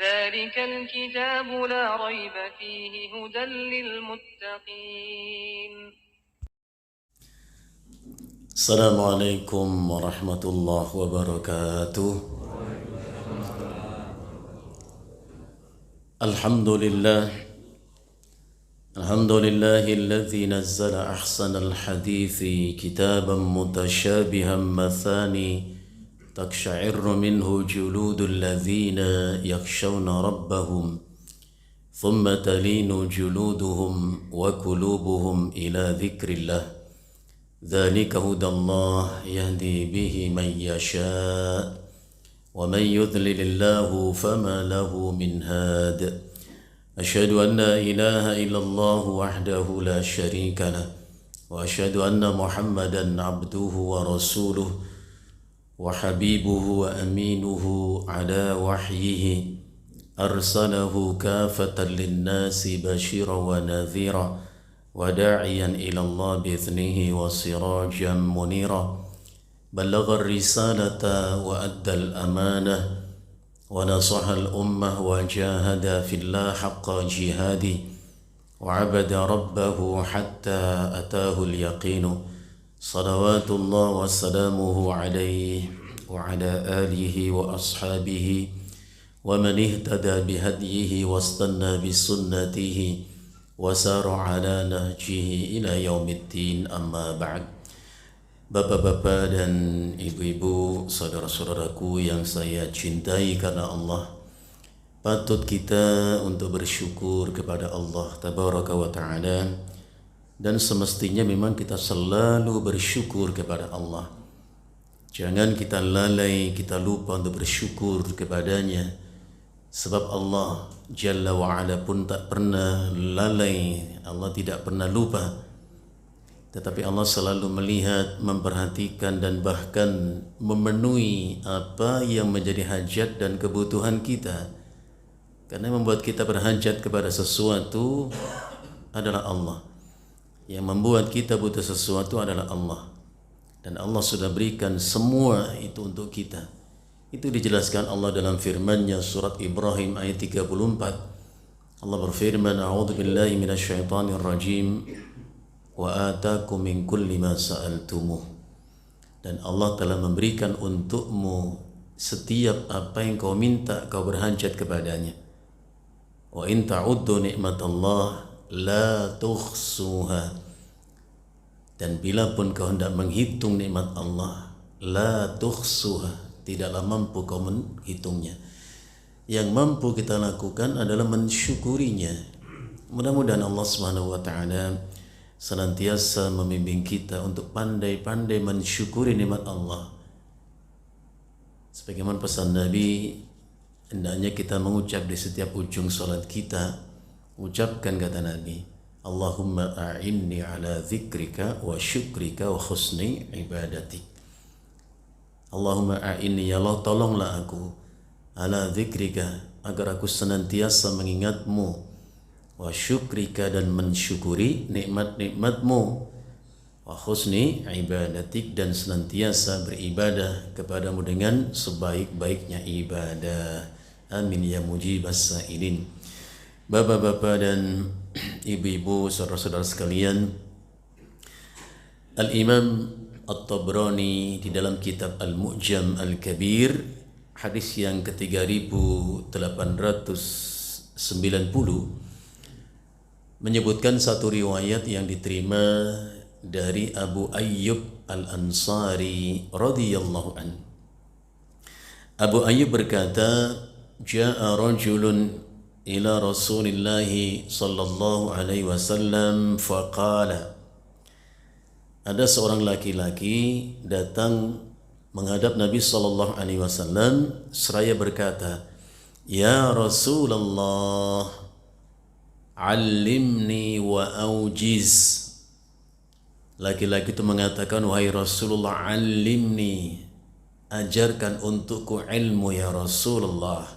ذلك الكتاب لا ريب فيه هدى للمتقين. السلام عليكم ورحمة الله وبركاته. الحمد لله الذي نزل أحسن الحديث كتابا متشابها مثاني تقشعر منه جلود الذين يخشون ربهم ثم تلين جلودهم وقلوبهم إلى ذكر الله ذلك هدى الله يهدي به من يشاء ومن يضلل الله فما له من هاد أشهد أن لا إله إلا الله وحده لا شريك له وأشهد أن محمدا عبده ورسوله وحبيبه وأمينه على وحيه أرسله كافة للناس بشيرا ونذيرا وداعيا إلى الله بإذنه وسراجا منيرا بلغ الرسالة وأدى الأمانة ونصح الأمة وجاهد في الله حق جهاده وعبد ربه حتى أتاه اليقين صلوات الله وسلامه عليه وعلى آله وأصحابه ومن اهتدى بهديه واستنى بسنته وسار على nahjihi ila yaumiddin amma ba'd. Bapak-bapak dan ibu-ibu, saudara-saudaraku yang saya cintai karena Allah, patut kita untuk bersyukur kepada Allah tabaraka wa ta'ala, dan semestinya memang kita selalu bersyukur kepada Allah. Jangan kita lalai, kita lupa untuk bersyukur kepadanya, sebab Allah Jalla wa'ala pun tak pernah lalai, Allah tidak pernah lupa. Tetapi Allah selalu melihat, memperhatikan dan bahkan memenuhi apa yang menjadi hajat dan kebutuhan kita. Karena membuat kita berhajat kepada sesuatu adalah Allah. Yang membuat kita butuh sesuatu adalah Allah. Dan Allah sudah berikan semua itu untuk kita. Itu dijelaskan Allah dalam firman-Nya surat Ibrahim ayat 34. Allah berfirman, "A'udzu billahi minasyaitonir rajim wa atakum min kulli ma sa'altumuh." Dan Allah telah memberikan untukmu setiap apa yang kau minta, kau berhajat kepadanya. Wa in ta'uddu ni'matallah la tuhsuha. Dan bila pun kau hendak menghitung nikmat Allah, la tuhsuha, tidaklah mampu kau menghitungnya. Yang mampu kita lakukan adalah mensyukurinya. Mudah-mudahan Allah Subhanahu wa taala senantiasa membimbing kita untuk pandai-pandai mensyukuri nikmat Allah. Sebagaimana pesan Nabi, hendaknya kita mengucap di setiap ujung salat kita, ucapkan kata Nabi, Allahumma a'inni ala dzikrika wa syukrika wa husni ibadatik. Allahumma a'inni, ya Allah tolonglah aku, ala dzikrika, agar aku senantiasa mengingatmu, wa syukrika, dan mensyukuri nikmat-nikmatmu, wa husni ibadatik, dan senantiasa beribadah kepadamu dengan sebaik-baiknya ibadah. Amin ya mujibas sa'ilin. Bapak-bapak dan ibu-ibu, saudara-saudara sekalian, Al-Imam At-Tabrani di dalam kitab Al-Mu'jam Al-Kabir, hadis yang ke-3890, menyebutkan satu riwayat yang diterima dari Abu Ayyub Al-Ansari radhiyallahu an. Abu Ayyub berkata, "Ja'a rajulun ila Rasulillah sallallahu alaihi wasallam faqala." Ada seorang laki-laki datang menghadap Nabi sallallahu alaihi wasallam seraya berkata, "Ya Rasulullah, 'allimni wa aujiz." Laki-laki itu mengatakan, "Wahai Rasulullah, 'allimni, ajarkan untukku ilmu ya Rasulullah.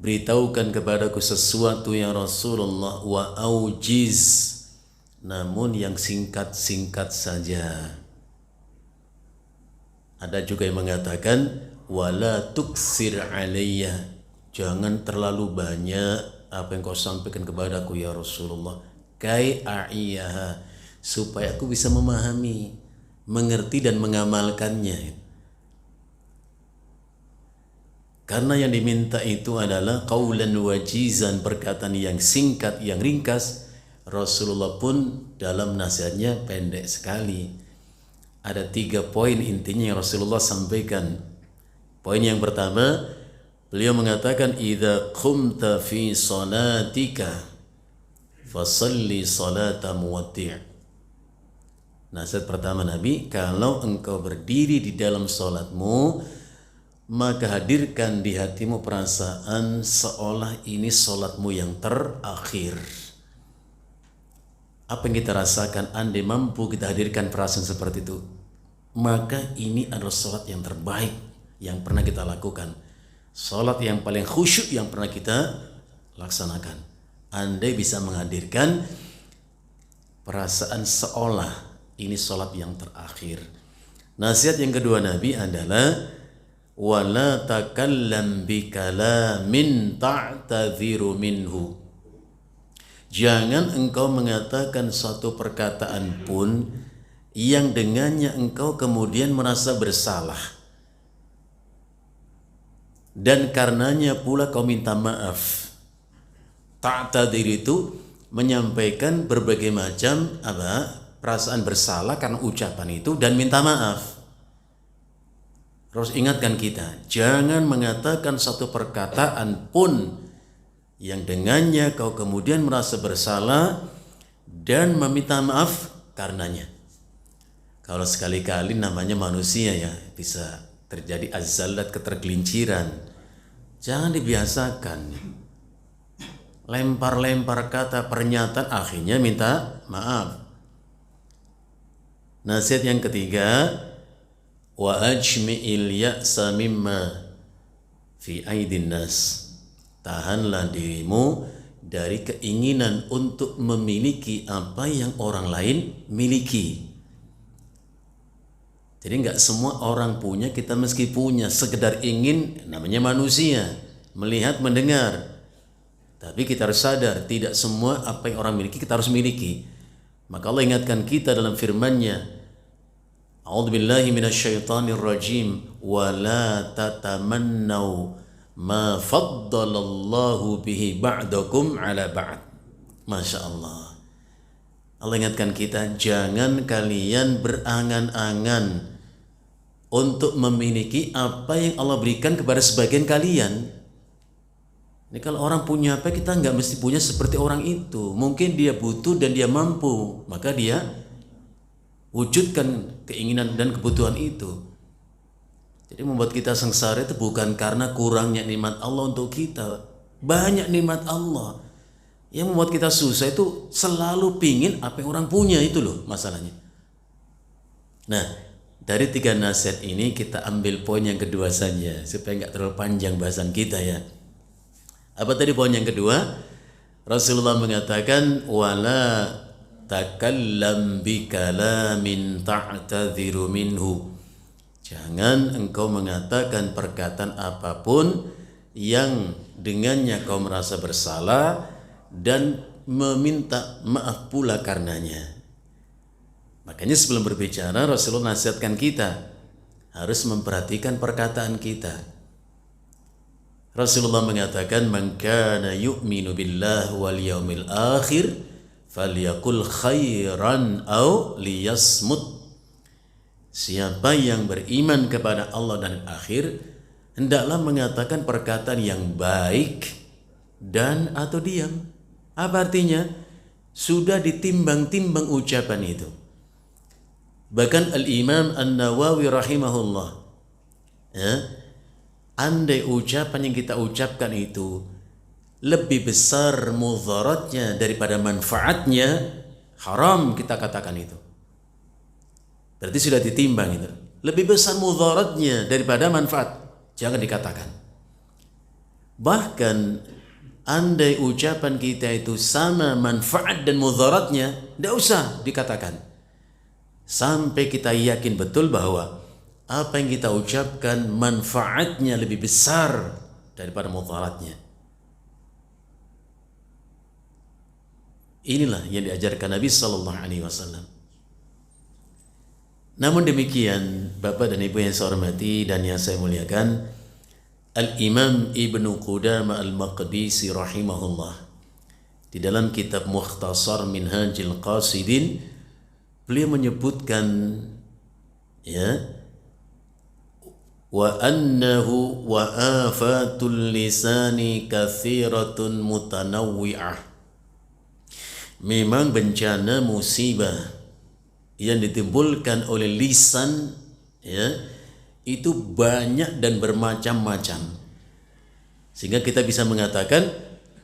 Beritahukan kepadaku sesuatu ya Rasulullah, wa aujiz, namun yang singkat-singkat saja." Ada juga yang mengatakan wala tuksir alayya, jangan terlalu banyak apa yang kau sampaikan kepadaku ya Rasulullah, kai a'iyaha, supaya aku bisa memahami, mengerti dan mengamalkannya. Karena yang diminta itu adalah qaulan wajizan, perkataan yang singkat, yang ringkas. Rasulullah pun dalam nasihatnya pendek sekali. Ada 3 poin intinya yang Rasulullah sampaikan. Poin yang pertama, beliau mengatakan idza qumta fi salatika fasalli salata muwatti'. Nasihat pertama Nabi, kalau engkau berdiri di dalam salatmu, maka hadirkan di hatimu perasaan seolah ini salatmu yang terakhir. Apa yang kita rasakan, andai mampu kita hadirkan perasaan seperti itu, maka ini adalah salat yang terbaik yang pernah kita lakukan, salat yang paling khusyuk yang pernah kita laksanakan. Andai bisa menghadirkan perasaan seolah ini salat yang terakhir. Nasihat yang kedua Nabi adalah wala takallam bikalamin ta'tadhiru minhu, jangan engkau mengatakan suatu perkataan pun yang dengannya engkau kemudian merasa bersalah dan karenanya pula kau minta maaf. Ta'tadhir itu menyampaikan berbagai macam perasaan bersalah karena ucapan itu dan minta maaf. Terus ingatkan kita, jangan mengatakan satu perkataan pun yang dengannya kau kemudian merasa bersalah dan meminta maaf karenanya. Kalau sekali-kali namanya manusia ya, bisa terjadi azzallat, ketergelinciran. Jangan dibiasakan. Lempar-lempar kata pernyataan akhirnya minta maaf. Nasihat yang ketiga, wa ajmi'il ya'sa mimma fi aidin nas, tahanlah dirimu dari keinginan untuk memiliki apa yang orang lain miliki. Jadi enggak semua orang punya, kita meski punya, sekedar ingin, namanya manusia, melihat, mendengar. Tapi kita harus sadar, tidak semua apa yang orang miliki kita harus miliki. Maka Allah ingatkan kita dalam firman-Nya, a'udzubillahi minasyaitonir rajim, wa la tatamannaw ma faddalallahu bihi ba'dakum ala ba'd. Masya Allah. Allah ingatkan kita, jangan kalian berangan-angan untuk memiliki apa yang Allah berikan kepada sebagian kalian. Ini kalau orang punya apa, kita nggak mesti punya seperti orang itu. Mungkin dia butuh dan dia mampu, maka dia wujudkan keinginan dan kebutuhan itu. Jadi membuat kita sengsara itu bukan karena kurangnya nikmat Allah untuk kita. Banyak nikmat Allah. Yang membuat kita susah itu selalu pingin apa yang orang punya, itu loh masalahnya. Nah, dari 3 nasihat ini kita ambil poin yang kedua saja supaya nggak terlalu panjang bahasan kita ya. Apa tadi poin yang kedua? Rasulullah mengatakan wala takallam bikalamin ta'tadhiru minhu, jangan engkau mengatakan perkataan apapun yang dengannya kau merasa bersalah dan meminta maaf pula karenanya. Makanya sebelum berbicara Rasulullah nasihatkan kita harus memperhatikan perkataan kita. Rasulullah mengatakan man kana yu'minu billahi wal yaumil akhir falyaqul khairan aw liyasmut. Siapa yang beriman kepada Allah dan akhir, hendaklah mengatakan perkataan yang baik dan atau diam. Apa artinya? Sudah ditimbang-timbang ucapan itu. Bahkan Al-Imam An-Nawawi rahimahullah, ya, andai ucapan yang kita ucapkan itu lebih besar mudaratnya daripada manfaatnya, haram kita katakan itu. Berarti sudah ditimbang itu. Lebih besar mudaratnya daripada manfaat, jangan dikatakan. Bahkan andai ucapan kita itu sama manfaat dan mudaratnya, tidak usah dikatakan. Sampai kita yakin betul bahwa apa yang kita ucapkan manfaatnya lebih besar daripada mudaratnya. Inilah yang diajarkan Nabi sallallahu alaihi wasallam. Namun demikian, Bapak dan Ibu yang saya hormati dan yang saya muliakan, Al-Imam Ibnu Qudamah Al-Maqdisi rahimahullah di dalam kitab Mukhtasar Minhajil Qasidin, beliau menyebutkan wa annahu wa afatul lisani kathiratun mutanawwi'ah. Memang bencana musibah yang ditimbulkan oleh lisan itu banyak dan bermacam-macam, sehingga kita bisa mengatakan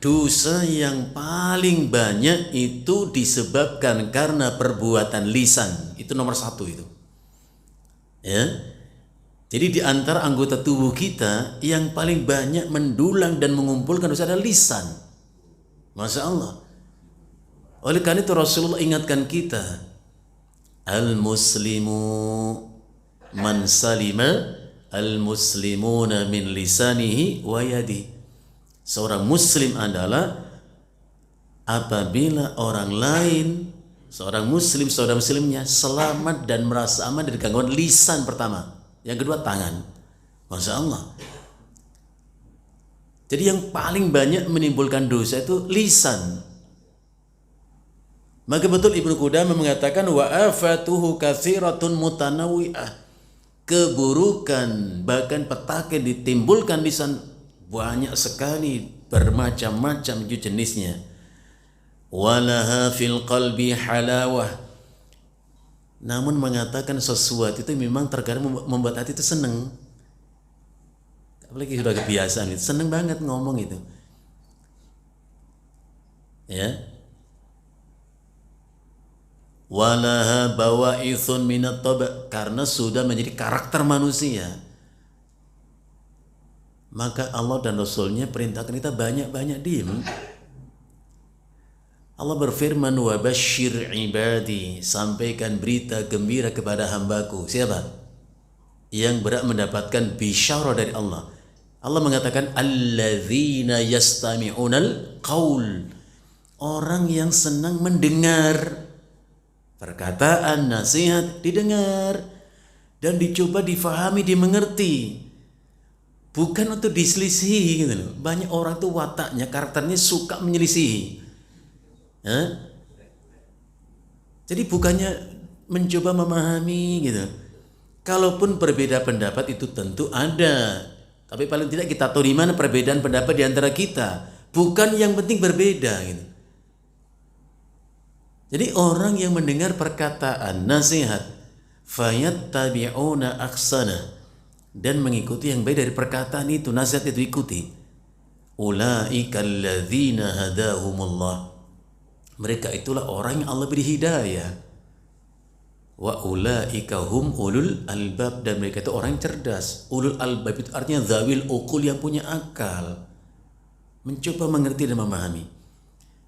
dosa yang paling banyak itu disebabkan karena perbuatan lisan. Itu nomor satu itu. Jadi di antara anggota tubuh kita yang paling banyak mendulang dan mengumpulkan dosa adalah lisan. Masya Allah. Oleh karena itu Rasulullah ingatkan kita, al-muslimu man salima al-muslimuna min lisanihi wa yadi. Seorang muslim adalah apabila orang lain, seorang muslim, saudara muslimnya selamat dan merasa aman dari gangguan lisan pertama. Yang kedua tangan. Masya Allah. Jadi yang paling banyak menimbulkan dosa itu lisan. Maka betul Ibnu Qudamah mengatakan wa afatuhu katsiratun mutanawwi'ah. Keburukan bahkan petaka ditimbulkan lisan banyak sekali, bermacam-macam jenisnya. Walaha fil qalbi halawah. Namun mengatakan sesuatu itu memang terkadang membuat hati itu senang. Apalagi sudah kebiasaan itu, senang banget ngomong itu. Walaha bawa'ithun minat taba, karena sudah menjadi karakter manusia. Maka Allah dan Rasulnya perintahkan kita banyak-banyak diem. Allah berfirman wa basyir ibadi, sampaikan berita gembira kepada hambaku. Siapa? Yang berhak mendapatkan bisyarah dari Allah. Allah mengatakan alladzina yastami'unal qaul, orang yang senang mendengar perkataan nasihat, didengar dan dicoba difahami, dimengerti, bukan untuk diselisihi gitu loh. Banyak orang tuh wataknya, karakternya suka menyelisihi. Jadi bukannya mencoba memahami gitu. Kalaupun berbeda pendapat itu tentu ada, tapi paling tidak kita tahu di mana perbedaan pendapat di antara kita. Bukan yang penting berbeda gitu. Jadi orang yang mendengar perkataan nasihat fayattabi'una ahsana, dan mengikuti yang baik dari perkataan itu, nasihat itu ikuti. Ulaika alladzina hadahumullah, mereka itulah orang yang Allah beri hidayah. Wa ulaika hum ulul albab, dan mereka itu orang yang cerdas. Ulul albab itu artinya zawil uqul, yang punya akal, mencoba mengerti dan memahami.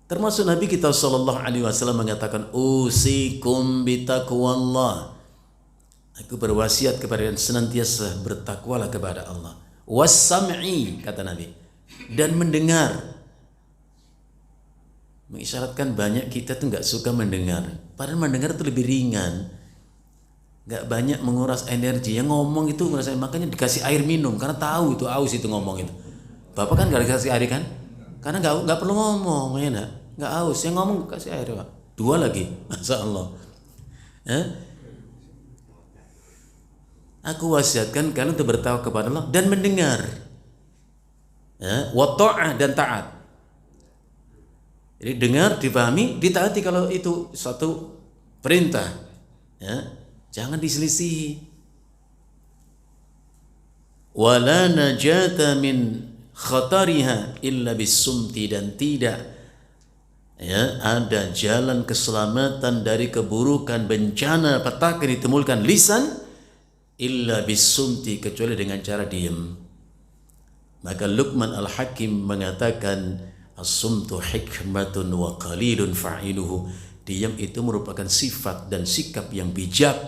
Termasuk Nabi kita sallallahu alaihi wasallam mengatakan usikum bitaqwallah, aku berwasiat kepada kalian senantiasa bertakwalah kepada Allah. Was-sam'i, kata Nabi, dan mendengar. Mengisyaratkan banyak kita tuh nggak suka mendengar, padahal mendengar itu lebih ringan, nggak banyak menguras energi. Yang ngomong itu ngerasain, makanya dikasih air minum karena tahu itu aus itu ngomong itu. Bapak kan nggak dikasih air kan, karena nggak perlu ngomong, ya nggak aus. Yang ngomong kasih air Pak, 2 lagi, masya Allah. Aku wasiatkan kalian untuk bertakwa kepada Allah dan mendengar, wa ta'ah, dan taat. Jadi dengar, dipahami, ditaati kalau itu satu perintah. Jangan diselisihi. Wala najata min khatariha illa bisumti, dan tidak ada jalan keselamatan dari keburukan, bencana, petaka yang ditimbulkan lisan illa bisumti, kecuali dengan cara diam. Maka Luqman Al-Hakim mengatakan as-sumtu hikmatun wa qalilun fa'iluhu, diam itu merupakan sifat dan sikap yang bijak,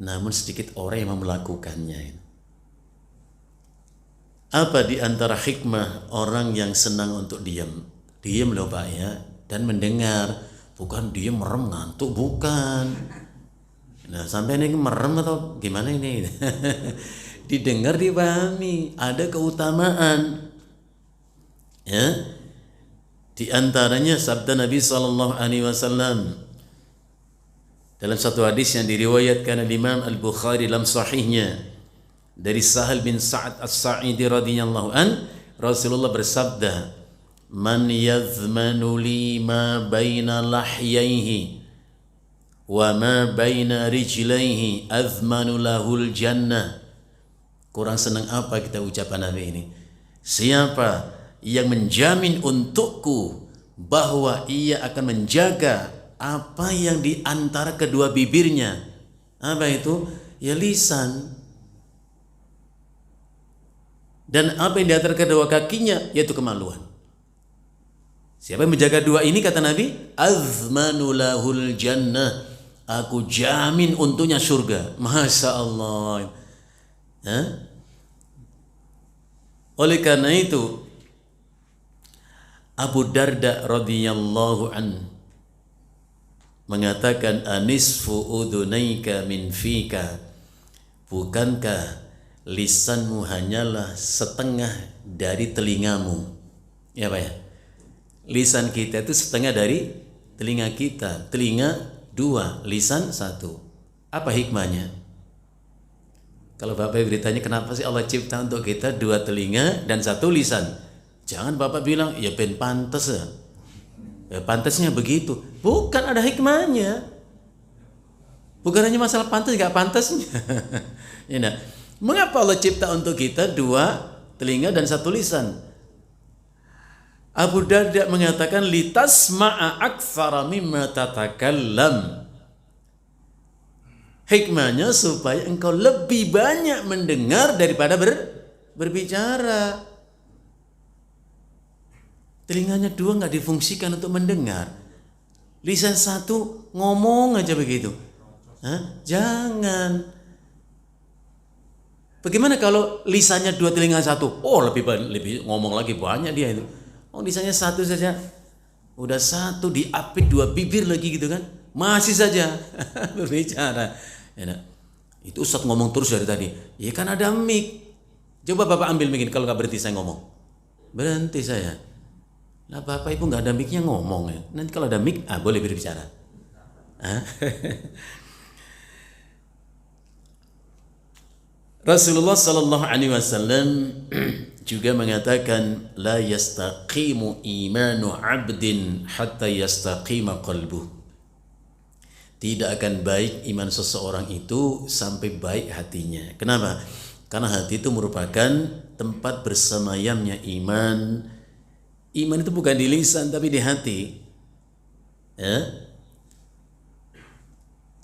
namun sedikit orang yang melakukannya. Apa di antara hikmah orang yang senang untuk diam? Diam loh Pak ya, dan mendengar, bukan diam merem ngantuk, bukan. Nah sampai ini merem atau gimana ini? Didengar, dipahami, ada keutamaan. Ya, di antaranya sabda Nabi SAW dalam satu hadis yang diriwayatkan oleh Imam Al-Bukhari dalam sahihnya dari Sahal bin Sa'ad As-Sa'idi radhiyallahu an, Rasulullah bersabda, "Man yadhmanu li ma baina lahyaihi wa ma baina rijlaihi adhmanu lahul jannah." Kurang senang apa kita ucapan Nabi ini? Siapa yang menjamin untukku bahwa ia akan menjaga apa yang di antara kedua bibirnya? Apa itu? Ya lisan. Dan apa yang di antara kedua kakinya, yaitu kemaluan. Siapa yang menjaga dua ini, kata Nabi, azmanu lahul jannah, aku jamin untuknya surga. Masya Allah. Oleh karena itu Abu Darda radhiyallahu an mengatakan, anisfu udunaika min fika, bukankah lisanmu hanyalah setengah dari telingamu? Ya Pak ya, lisan kita itu setengah dari telinga kita. Telinga 2, lisan 1. Apa hikmahnya? Kalau Bapak beritanya kenapa sih Allah cipta untuk kita 2 telinga dan 1 lisan? Jangan Bapak bilang ya ben pantas ya. Ya pantasnya begitu. Bukan, ada hikmahnya. Bukan hanya masalah pantas gak pantasnya. Ya, nah. Mengapa Allah cipta untuk kita 2 telinga dan 1 lisan? Abu Darda mengatakan, litasma'a aktsara mimma tatakallam. Hikmahnya supaya engkau lebih banyak mendengar daripada berbicara. Telinganya 2 nggak difungsikan untuk mendengar. Lisan 1 ngomong aja begitu. Jangan. Bagaimana kalau lisannya 2 telinga 1? Oh lebih ngomong lagi banyak dia itu. Oh lisannya 1 saja, udah 1 diapit 2 bibir lagi gitu kan, masih saja berbicara. Ya, nah. Itu Ustaz ngomong terus dari tadi. Ya kan ada mic. Coba Bapak ambil mic kalau nggak berhenti saya ngomong. Berhenti saya. Nah Bapak Ibu nggak ada micnya ngomong ya. Nanti kalau ada mic, boleh berbicara. Rasulullah sallallahu alaihi wasallam juga mengatakan, la yastaqimu imanu 'abdin hatta yastaqima qalbuh. Tidak akan baik iman seseorang itu sampai baik hatinya. Kenapa? Karena hati itu merupakan tempat bersemayamnya iman. Iman itu bukan di lisan tapi di hati. Ya.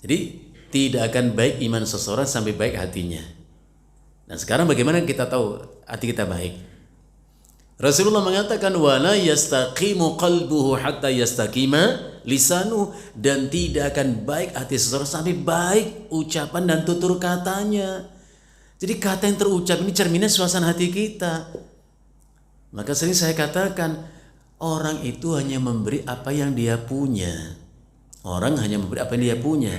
Jadi tidak akan baik iman seseorang sampai baik hatinya. Nah sekarang bagaimana kita tahu hati kita baik? Rasulullah mengatakan, wala yastaqimu qalbuhu hatta yastaqima lisanu, dan tidak akan baik hati seseorang sampai baik ucapan dan tutur katanya. Jadi kata yang terucap ini cerminnya suasana hati kita. Maka sering saya katakan, orang itu hanya memberi apa yang dia punya. Orang hanya memberi apa yang dia punya.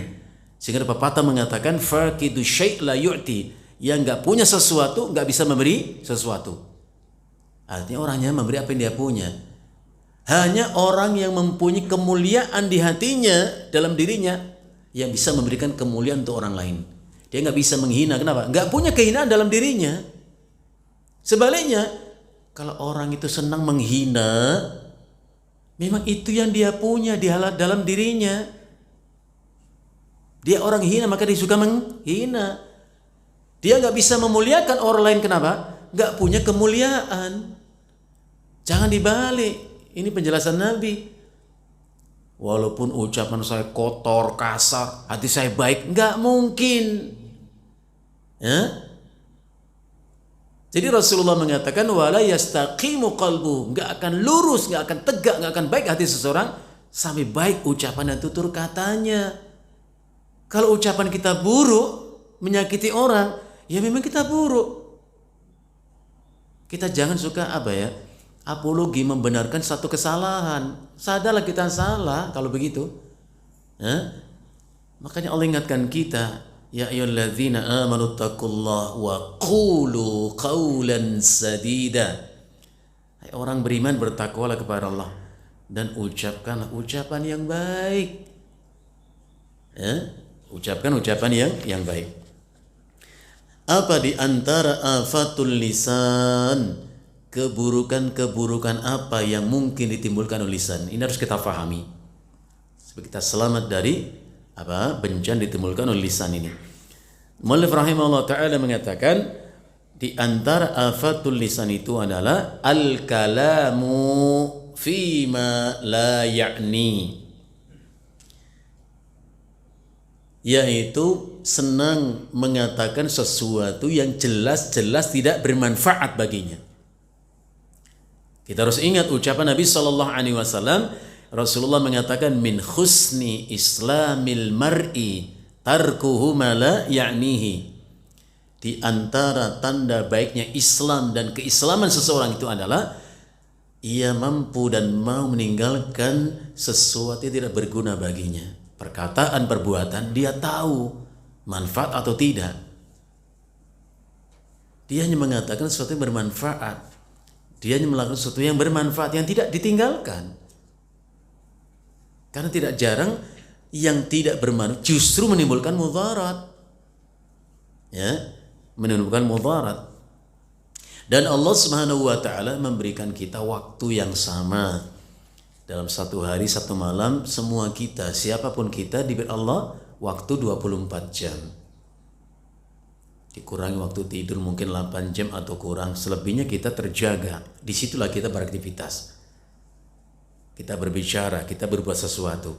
Sehingga pepatah mengatakan, faqidu syai' la yu'ti. Yang nggak punya sesuatu nggak bisa memberi sesuatu. Artinya orangnya memberi apa yang dia punya. Hanya orang yang mempunyai kemuliaan di hatinya, dalam dirinya, yang bisa memberikan kemuliaan untuk orang lain. Dia nggak bisa menghina. Kenapa? Nggak punya kehinaan dalam dirinya. Sebaliknya, kalau orang itu senang menghina, memang itu yang dia punya di dalam dirinya. Dia orang hina maka dia suka menghina. Dia nggak bisa memuliakan orang lain. Kenapa? Nggak punya kemuliaan. Jangan dibalik. Ini penjelasan Nabi. Walaupun ucapan saya kotor, kasar, hati saya baik, nggak mungkin. Ya? Jadi Rasulullah mengatakan, wala yastaqimu qalbu, nggak akan lurus, nggak akan tegak, nggak akan baik hati seseorang sampai baik ucapan dan tutur katanya. Kalau ucapan kita buruk, menyakiti orang, ya memang kita buruk. Kita jangan suka apologi membenarkan satu kesalahan. Sadarlah kita salah kalau begitu. Makanya Allah ingatkan kita, ya ayyuhalladzina amanu taqullaha wa qulu qawlan sadida. Hai orang beriman, bertakwalah kepada Allah dan ucapkanlah ucapan yang baik. Ucapkan ucapan yang baik. Apa di antara afatul lisan, keburukan-keburukan apa yang mungkin ditimbulkan oleh lisan? Ini harus kita pahami supaya kita selamat dari bencana ditimbulkan oleh lisan ini. Muallif rahimahullah ta'ala mengatakan di antara afatul lisan itu adalah al-kalamu fima la ya'ni, yaitu senang mengatakan sesuatu yang jelas-jelas tidak bermanfaat baginya. Kita harus ingat ucapan Nabi SAW. Rasulullah mengatakan min husni islamil mar'i tarkuhu ma la ya'nihi. Di antara tanda baiknya Islam dan keislaman seseorang itu adalah ia mampu dan mau meninggalkan sesuatu yang tidak berguna baginya. Perkataan, perbuatan, dia tahu manfaat atau tidak. Dia hanya mengatakan sesuatu yang bermanfaat. Dia hanya melakukan sesuatu yang bermanfaat, yang tidak ditinggalkan. Karena tidak jarang yang tidak bermanfaat justru menimbulkan mudarat. Menimbulkan mudarat. Dan Allah Subhanahu wa taala memberikan kita waktu yang sama. Dalam satu hari, satu malam, semua kita, siapapun kita, diberi Allah waktu 24 jam. Dikurangi waktu tidur mungkin 8 jam atau kurang, selebihnya kita terjaga. Disitulah kita beraktivitas. Kita berbicara, kita berbuat sesuatu.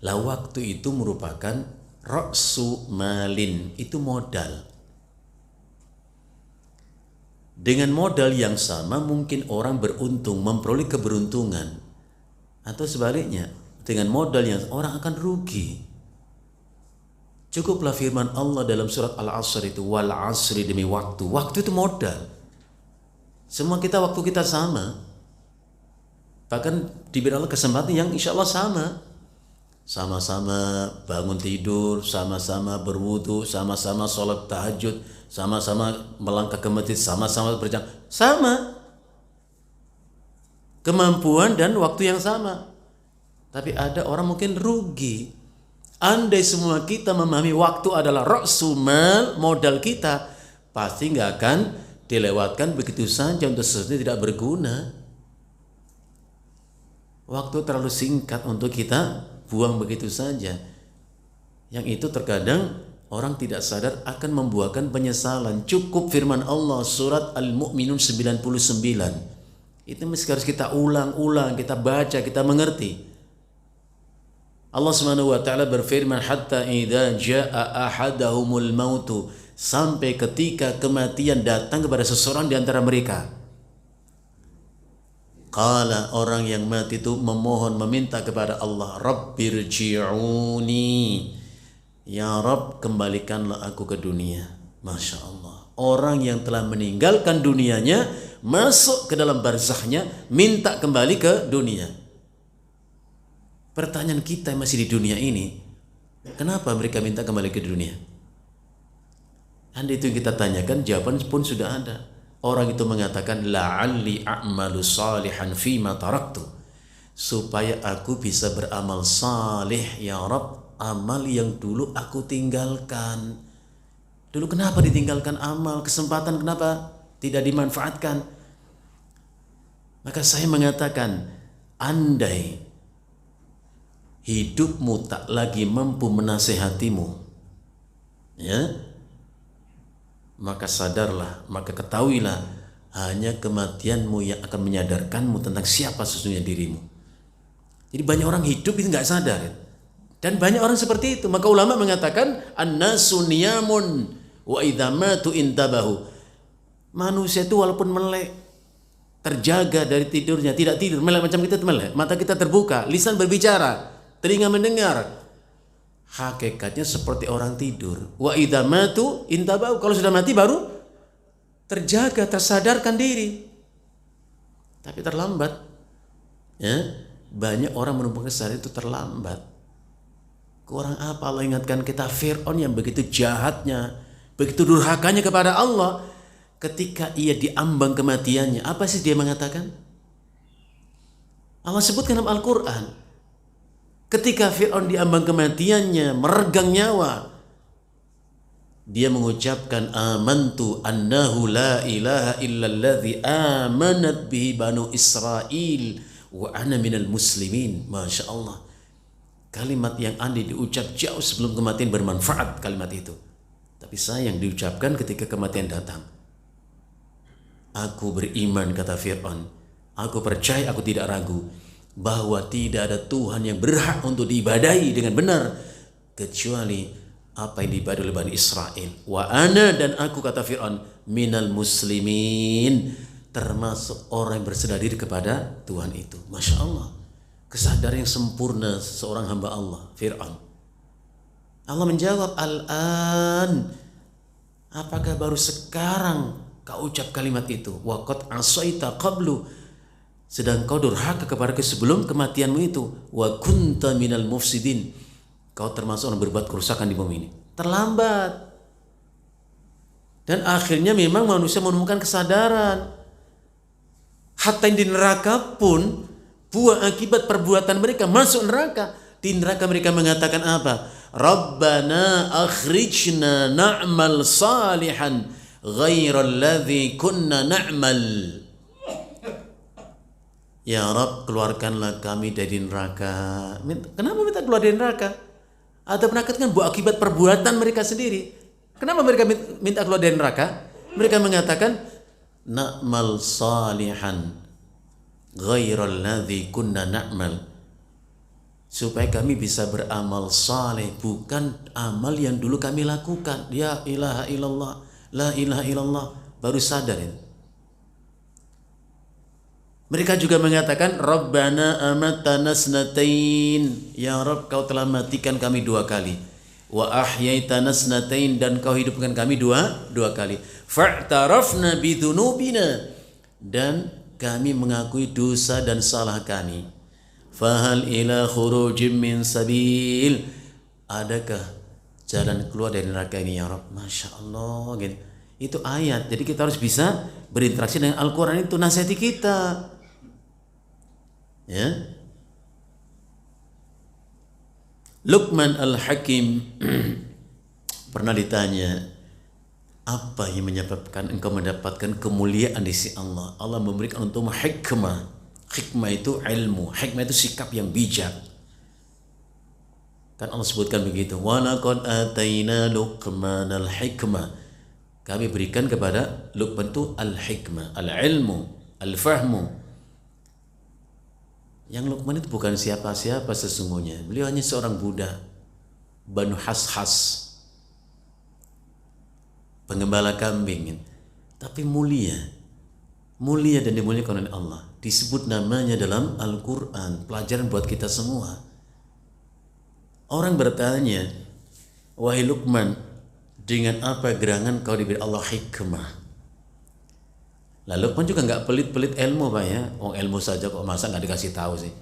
Lah waktu itu merupakan ra'su malin, itu modal. Dengan modal yang sama mungkin orang beruntung, memperoleh keberuntungan. Atau sebaliknya, dengan modal yang orang akan rugi. Cukuplah firman Allah dalam surat Al-Asr itu, wal asri, demi waktu. Waktu itu modal. Semua kita, waktu kita sama. Bahkan diberi Allah kesempatan yang insya Allah sama. Sama-sama bangun tidur, sama-sama berwudu, sama-sama sholat tahajud, sama-sama melangkah ke masjid, sama-sama berjalan. Sama. Kemampuan dan waktu yang sama. Tapi ada orang mungkin rugi. Andai semua kita memahami waktu adalah ra'sul mal, modal kita, pasti nggak akan dilewatkan begitu saja untuk sesuatu tidak berguna. Waktu terlalu singkat untuk kita buang begitu saja. Yang itu terkadang orang tidak sadar akan membuahkan penyesalan. Cukup firman Allah surat Al-Mu'minun 99. Itu mesti harus kita ulang-ulang, kita baca, kita mengerti. Allah Subhanahu wa taala berfirman, hatta idza jaa ahadahumul mautu, sampai ketika kematian datang kepada seseorang di antara mereka. Qala, orang yang mati itu memohon, meminta kepada Allah, Rabbirji'uni, ya Rabb, kembalikanlah aku ke dunia. Masya Allah. Orang yang telah meninggalkan dunianya, masuk ke dalam barzahnya, minta kembali ke dunia. Pertanyaan kita masih di dunia ini, kenapa mereka minta kembali ke dunia? Andai itu yang kita tanyakan, jawaban pun sudah ada. Orang itu mengatakan, la'alli a'malu salihan fima taraktu, supaya aku bisa beramal salih ya Rabb, amal yang dulu aku tinggalkan. Dulu kenapa ditinggalkan amal, kesempatan kenapa tidak dimanfaatkan? Maka saya mengatakan, andai hidupmu tak lagi mampu menasehatimu, maka sadarlah, maka ketahuilah, hanya kematianmu yang akan menyadarkanmu tentang siapa sesungguhnya dirimu. Jadi banyak orang hidup itu nggak sadar, dan banyak orang seperti itu. Maka ulama mengatakan, an-nasu niyamun wa idza matu intabahu. Manusia itu walaupun melek, terjaga dari tidurnya, tidak tidur, melek macam kita melek, mata kita terbuka, lisan berbicara, telinga mendengar, hakikatnya seperti orang tidur. Wa idza matu intabau, kalau sudah mati baru terjaga, tersadarkan diri. Tapi terlambat. Ya, banyak orang menemukan kesadaran itu terlambat. Kurang apa Allah ingatkan kita Fir'aun yang begitu jahatnya, begitu durhakanya kepada Allah. Ketika ia diambang kematiannya, apa sih dia mengatakan? Allah sebutkan dalam Al-Quran, ketika Fir'aun diambang kematiannya, meregang nyawa, dia mengucapkan amantu annahu la ilaha illalladzi amanat bihi banu Israel wa ana minal muslimin. Masya Allah, kalimat yang aneh diucap jauh sebelum kematian bermanfaat kalimat itu. Tapi sayang diucapkan ketika kematian datang. Aku beriman, kata Fir'aun. Aku percaya, aku tidak ragu bahwa tidak ada Tuhan yang berhak untuk diibadahi dengan benar kecuali apa yang diibadahi oleh Bani Israel. Wa ana, dan aku, kata Fir'aun, minal muslimin, termasuk orang yang berserah diri kepada Tuhan itu. Masya Allah, kesadaran yang sempurna seorang hamba Allah, Fir'aun. Allah menjawab, al-an, apakah baru sekarang kau ucap kalimat itu? Wa qad asaita qablu, sedang kau durhaka kepadaku sebelum kematianmu itu. Wa kunta minal mufsidin, kau termasuk orang berbuat kerusakan di bumi ini. Terlambat. Dan akhirnya memang manusia menemukan kesadaran. Hatta di neraka pun buah akibat perbuatan mereka masuk neraka. Di neraka mereka mengatakan apa? Rabbana akhrijna na'mal salihan ghairal ladzi kunna na'mal. Ya Rabb, keluarkanlah kami dari neraka. Kenapa minta keluar dari neraka? Ada menakutkan buah akibat perbuatan mereka sendiri. Kenapa mereka minta keluar dari neraka? Mereka mengatakan na'mal salihan ghairal ladzi kunna na'mal, supaya kami bisa beramal saleh, bukan amal yang dulu kami lakukan. Ya ilaha illallah, la ilaha illallah, baru sadar ini. Mereka juga mengatakan Rabbana amatana snatain, ya Rabb, kau telah matikan kami 2 kali. Wa ahyaitana snatain, dan kau hidupkan kami dua kali. Fa'tarafna bidhunubina, dan kami mengakui dosa dan salah kami. Fahal ila khurujim min sabil, adakah jalan keluar dari neraka ini ya Rabb? Masya Allah, gitu. Itu ayat. Jadi kita harus bisa berinteraksi dengan Al-Quran, itu nasihati kita. Ya, Luqman Al-Hakim pernah ditanya, apa yang menyebabkan engkau mendapatkan kemuliaan di sisi Allah? Allah memberikan untukmu hikmah. Hikmah itu ilmu, hikmah itu sikap yang bijak. Kan Allah sebutkan begitu, wa laqad ataina Luqman al-hikmah, kami berikan kepada Luqman itu al-hikmah, al-ilmu, al-fahmu. Yang Luqman itu bukan siapa-siapa sesungguhnya. Beliau hanya seorang budak Banu Hashas, penggembala kambing, tapi mulia dan dimuliakan oleh Allah. Disebut namanya dalam Al-Quran, pelajaran buat kita semua. Orang bertanya, wahai Luqman, dengan apa gerangan kau diberi Allah hikmah? Lalu Luqman juga nggak pelit-pelit ilmu, Pak, ya. Oh, ilmu saja kok, masa nggak dikasih tahu sih?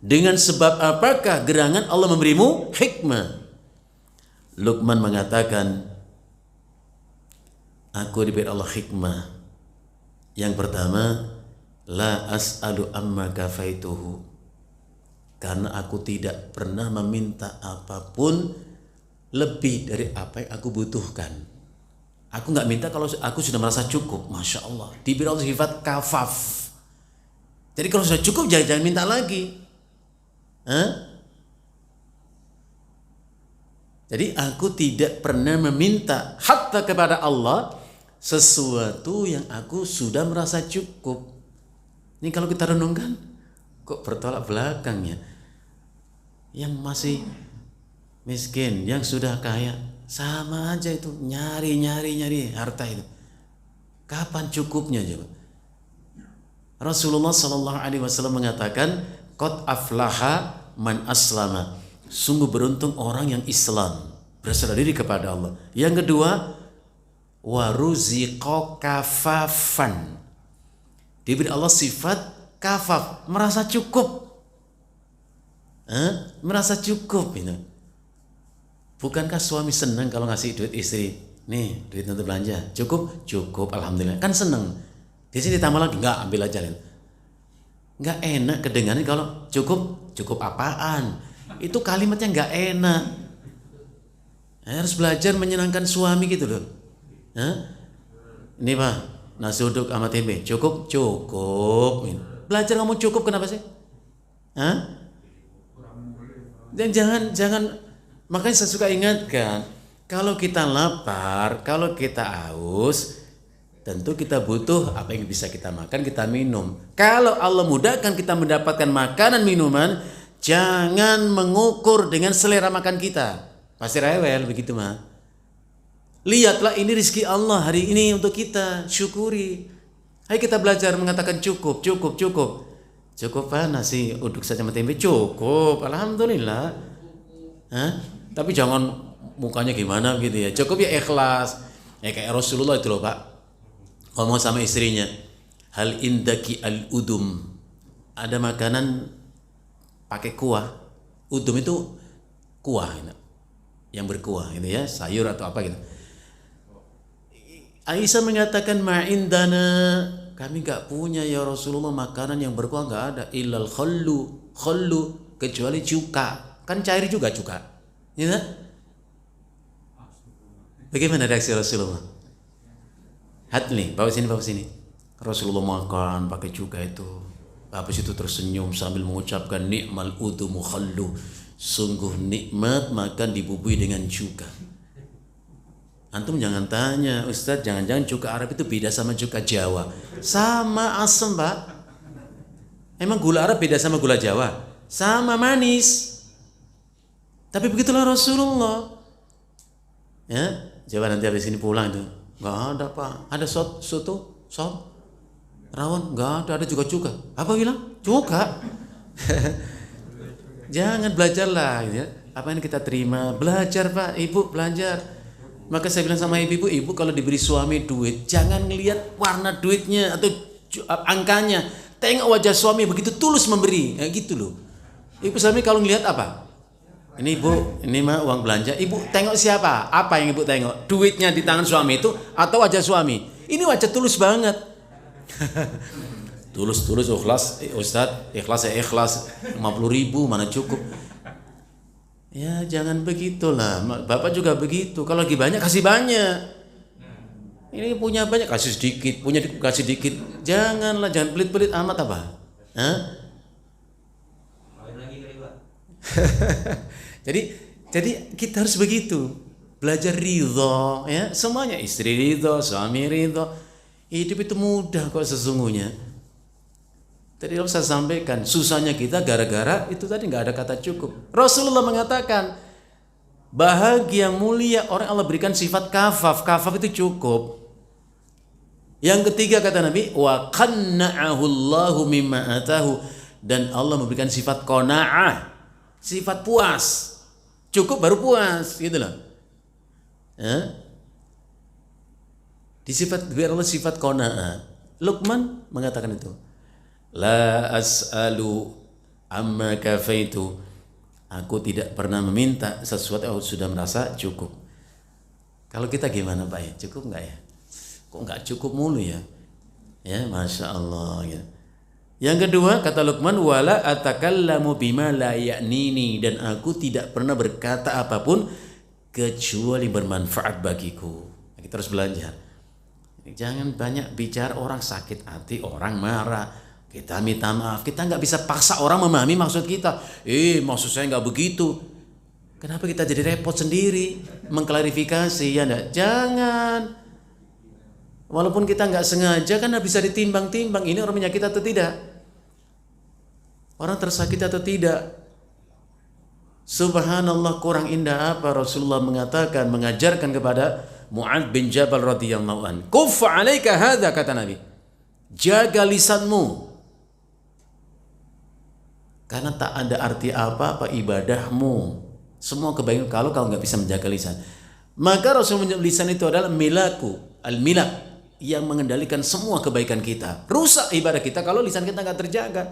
Dengan sebab apakah gerangan Allah memberimu hikmah? Luqman mengatakan, aku diberi Allah hikmah. Yang pertama, la as'alu amma kafaituhu, karena aku tidak pernah meminta apapun lebih dari apa yang aku butuhkan. Aku nggak minta kalau aku sudah merasa cukup. Masya Allah, diberi Allah sifat kafaf. Jadi kalau sudah cukup jangan minta lagi. Jadi aku tidak pernah meminta hatta kepada Allah sesuatu yang aku sudah merasa cukup. Ini kalau kita renungkan, kok bertolak belakang ya? Yang masih miskin, yang sudah kaya, sama aja itu, nyari harta itu. Kapan cukupnya coba? Rasulullah SAW mengatakan, qad aflaha man aslama Sungguh beruntung orang yang Islam, berserah diri kepada Allah. Yang kedua, waruziqo kafafan. Diberi Allah sifat kafaf, merasa cukup. Merasa cukup ini. Bukankah suami senang kalau ngasih duit istri? Nih, duit untuk belanja. Cukup? Cukup, alhamdulillah. Kan senang. Di sini ditambah lagi, enggak, ambil aja. Enggak enak kedengarannya kalau cukup. Cukup apaan? Itu kalimatnya enggak enak. Harus belajar menyenangkan suami gitu loh. Ini Pak, nasi uduk sama tempe. Cukup? Cukup. Belajar ngomong cukup kenapa sih? Dan jangan makanya saya suka ingatkan, kalau kita lapar, kalau kita haus, tentu kita butuh apa yang bisa kita makan, kita minum. Kalau Allah mudahkan kita mendapatkan makanan minuman, jangan mengukur dengan selera makan kita. Pasti rewel begitu mah. Lihatlah ini rezeki Allah hari ini untuk kita, syukuri. Ayo kita belajar mengatakan cukup, cukup, cukup. Cukup Pak, nasi uduk saja sama tempe cukup, alhamdulillah. Tapi jangan mukanya gimana gitu ya. Cukup ya ikhlas. Kayak Rasulullah itu loh Pak. Ngomong sama istrinya, hal indaki al-udum. Ada makanan pakai kuah. Udum itu kuah yang berkuah gitu ya, sayur atau apa gitu. Aisyah mengatakan ma'indana, kami enggak punya ya Rasulullah makanan yang berkuah, enggak ada, illal khallu, kecuali cuka. Kan cair juga cuka. Ya? Bagaimana reaksi Rasulullah? Hadli, bawa sini. Rasulullah makan pakai cuka itu. Habis itu tersenyum sambil mengucapkan ni'mal udumu khallu. Sungguh nikmat makan dibubui dengan cuka. Antum jangan tanya, Ustaz, jangan-jangan cuka Arab itu beda sama cuka Jawa. Sama asam, Pak. Emang gula Arab beda sama gula Jawa? Sama manis. Tapi begitulah Rasulullah. Ya, coba nanti habis ini pulang itu. Enggak ada, Pak. Ada soto, rawon, enggak ada juga cuka. Apa bilang? Cuka. Jangan belajarlah ya. Apa yang kita terima, belajar Pak, Ibu belajar. Maka saya bilang sama ibu kalau diberi suami duit, jangan ngelihat warna duitnya atau angkanya. Tengok wajah suami begitu tulus memberi, gitu loh. Ibu suami kalau ngelihat apa? Ini Ibu, ini mah uang belanja. Ibu tengok siapa? Apa yang Ibu tengok? Duitnya di tangan suami itu atau wajah suami? Ini wajah tulus banget. Tulus ikhlas, Ustaz, ikhlas ya ikhlas. 50.000 mana cukup. Ya jangan begitulah. Bapak juga begitu. Kalau lagi banyak kasih banyak. Ini punya banyak kasih sedikit, punya kasih sedikit. Janganlah, jangan pelit-pelit amat apa? Jadi kita harus begitu. Belajar ridho ya. Semuanya istri ridho, suami ridho. Hidup itu mudah kok sesungguhnya. Tadi saya sampaikan, susahnya kita gara-gara itu tadi nggak ada kata cukup. Rasulullah mengatakan, bahagia mulia orang Allah berikan sifat kafaf. Kafaf itu cukup. Yang ketiga kata Nabi, wa qanna'ahu Allahu mimma atahu, dan Allah memberikan sifat qanaah, sifat puas. Cukup baru puas, gitu loh. Biar Allah sifat qanaah. Luqman mengatakan itu. La as'alu amma kafaitu. Aku tidak pernah meminta sesuatu yang sudah merasa cukup. Kalau kita gimana Pak ya? Cukup enggak ya? Kok enggak cukup mulu ya? Ya, Masya Allah ya. Yang kedua kata Luqman, wala atakallamu bima la ya'nini, dan aku tidak pernah berkata apapun kecuali bermanfaat bagiku. Kita harus belajar. Jangan banyak bicara, orang sakit hati, orang marah. Kita minta maaf, kita nggak bisa paksa orang memahami maksud kita. Maksud saya nggak begitu. Kenapa kita jadi repot sendiri mengklarifikasi ya enggak? Jangan. Walaupun kita nggak sengaja kan bisa ditimbang-timbang. Ini orang menyakiti atau tidak? Orang tersakiti atau tidak? Subhanallah, kurang indah apa Rasulullah mengatakan, mengajarkan kepada Mu'adz bin Jabal radhiyallahu anhu. Kuffa 'alaika hadza, kata Nabi. Jaga lisanmu. Karena tak ada arti apa-apa ibadahmu, semua kebaikan kalau kau nggak bisa menjaga lisan. Maka Rasul menyebut lisan itu adalah milaku, al-milak, yang mengendalikan semua kebaikan kita. Rusak ibadah kita kalau lisan kita nggak terjaga.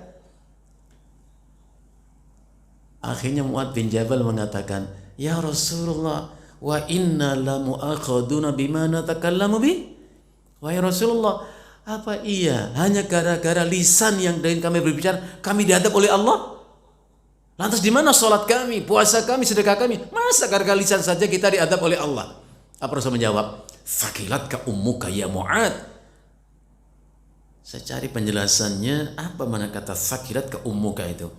Akhirnya Mu'adz bin Jabal mengatakan, ya Rasulullah, wa inna la mu'akhaduna bima natakallamu bi. Wahai Rasulullah, apa iya hanya gara-gara lisan yang dengan kami berbicara kami dihadap oleh Allah? Lantas di mana sholat kami, puasa kami, sedekah kami? Masa gara-gara lisan saja kita dihadap oleh Allah? Apa Rasul menjawab? Fakilatka ummuka ya Mu'adz. Saya cari penjelasannya, apa makna kata fakilatka ummuka itu?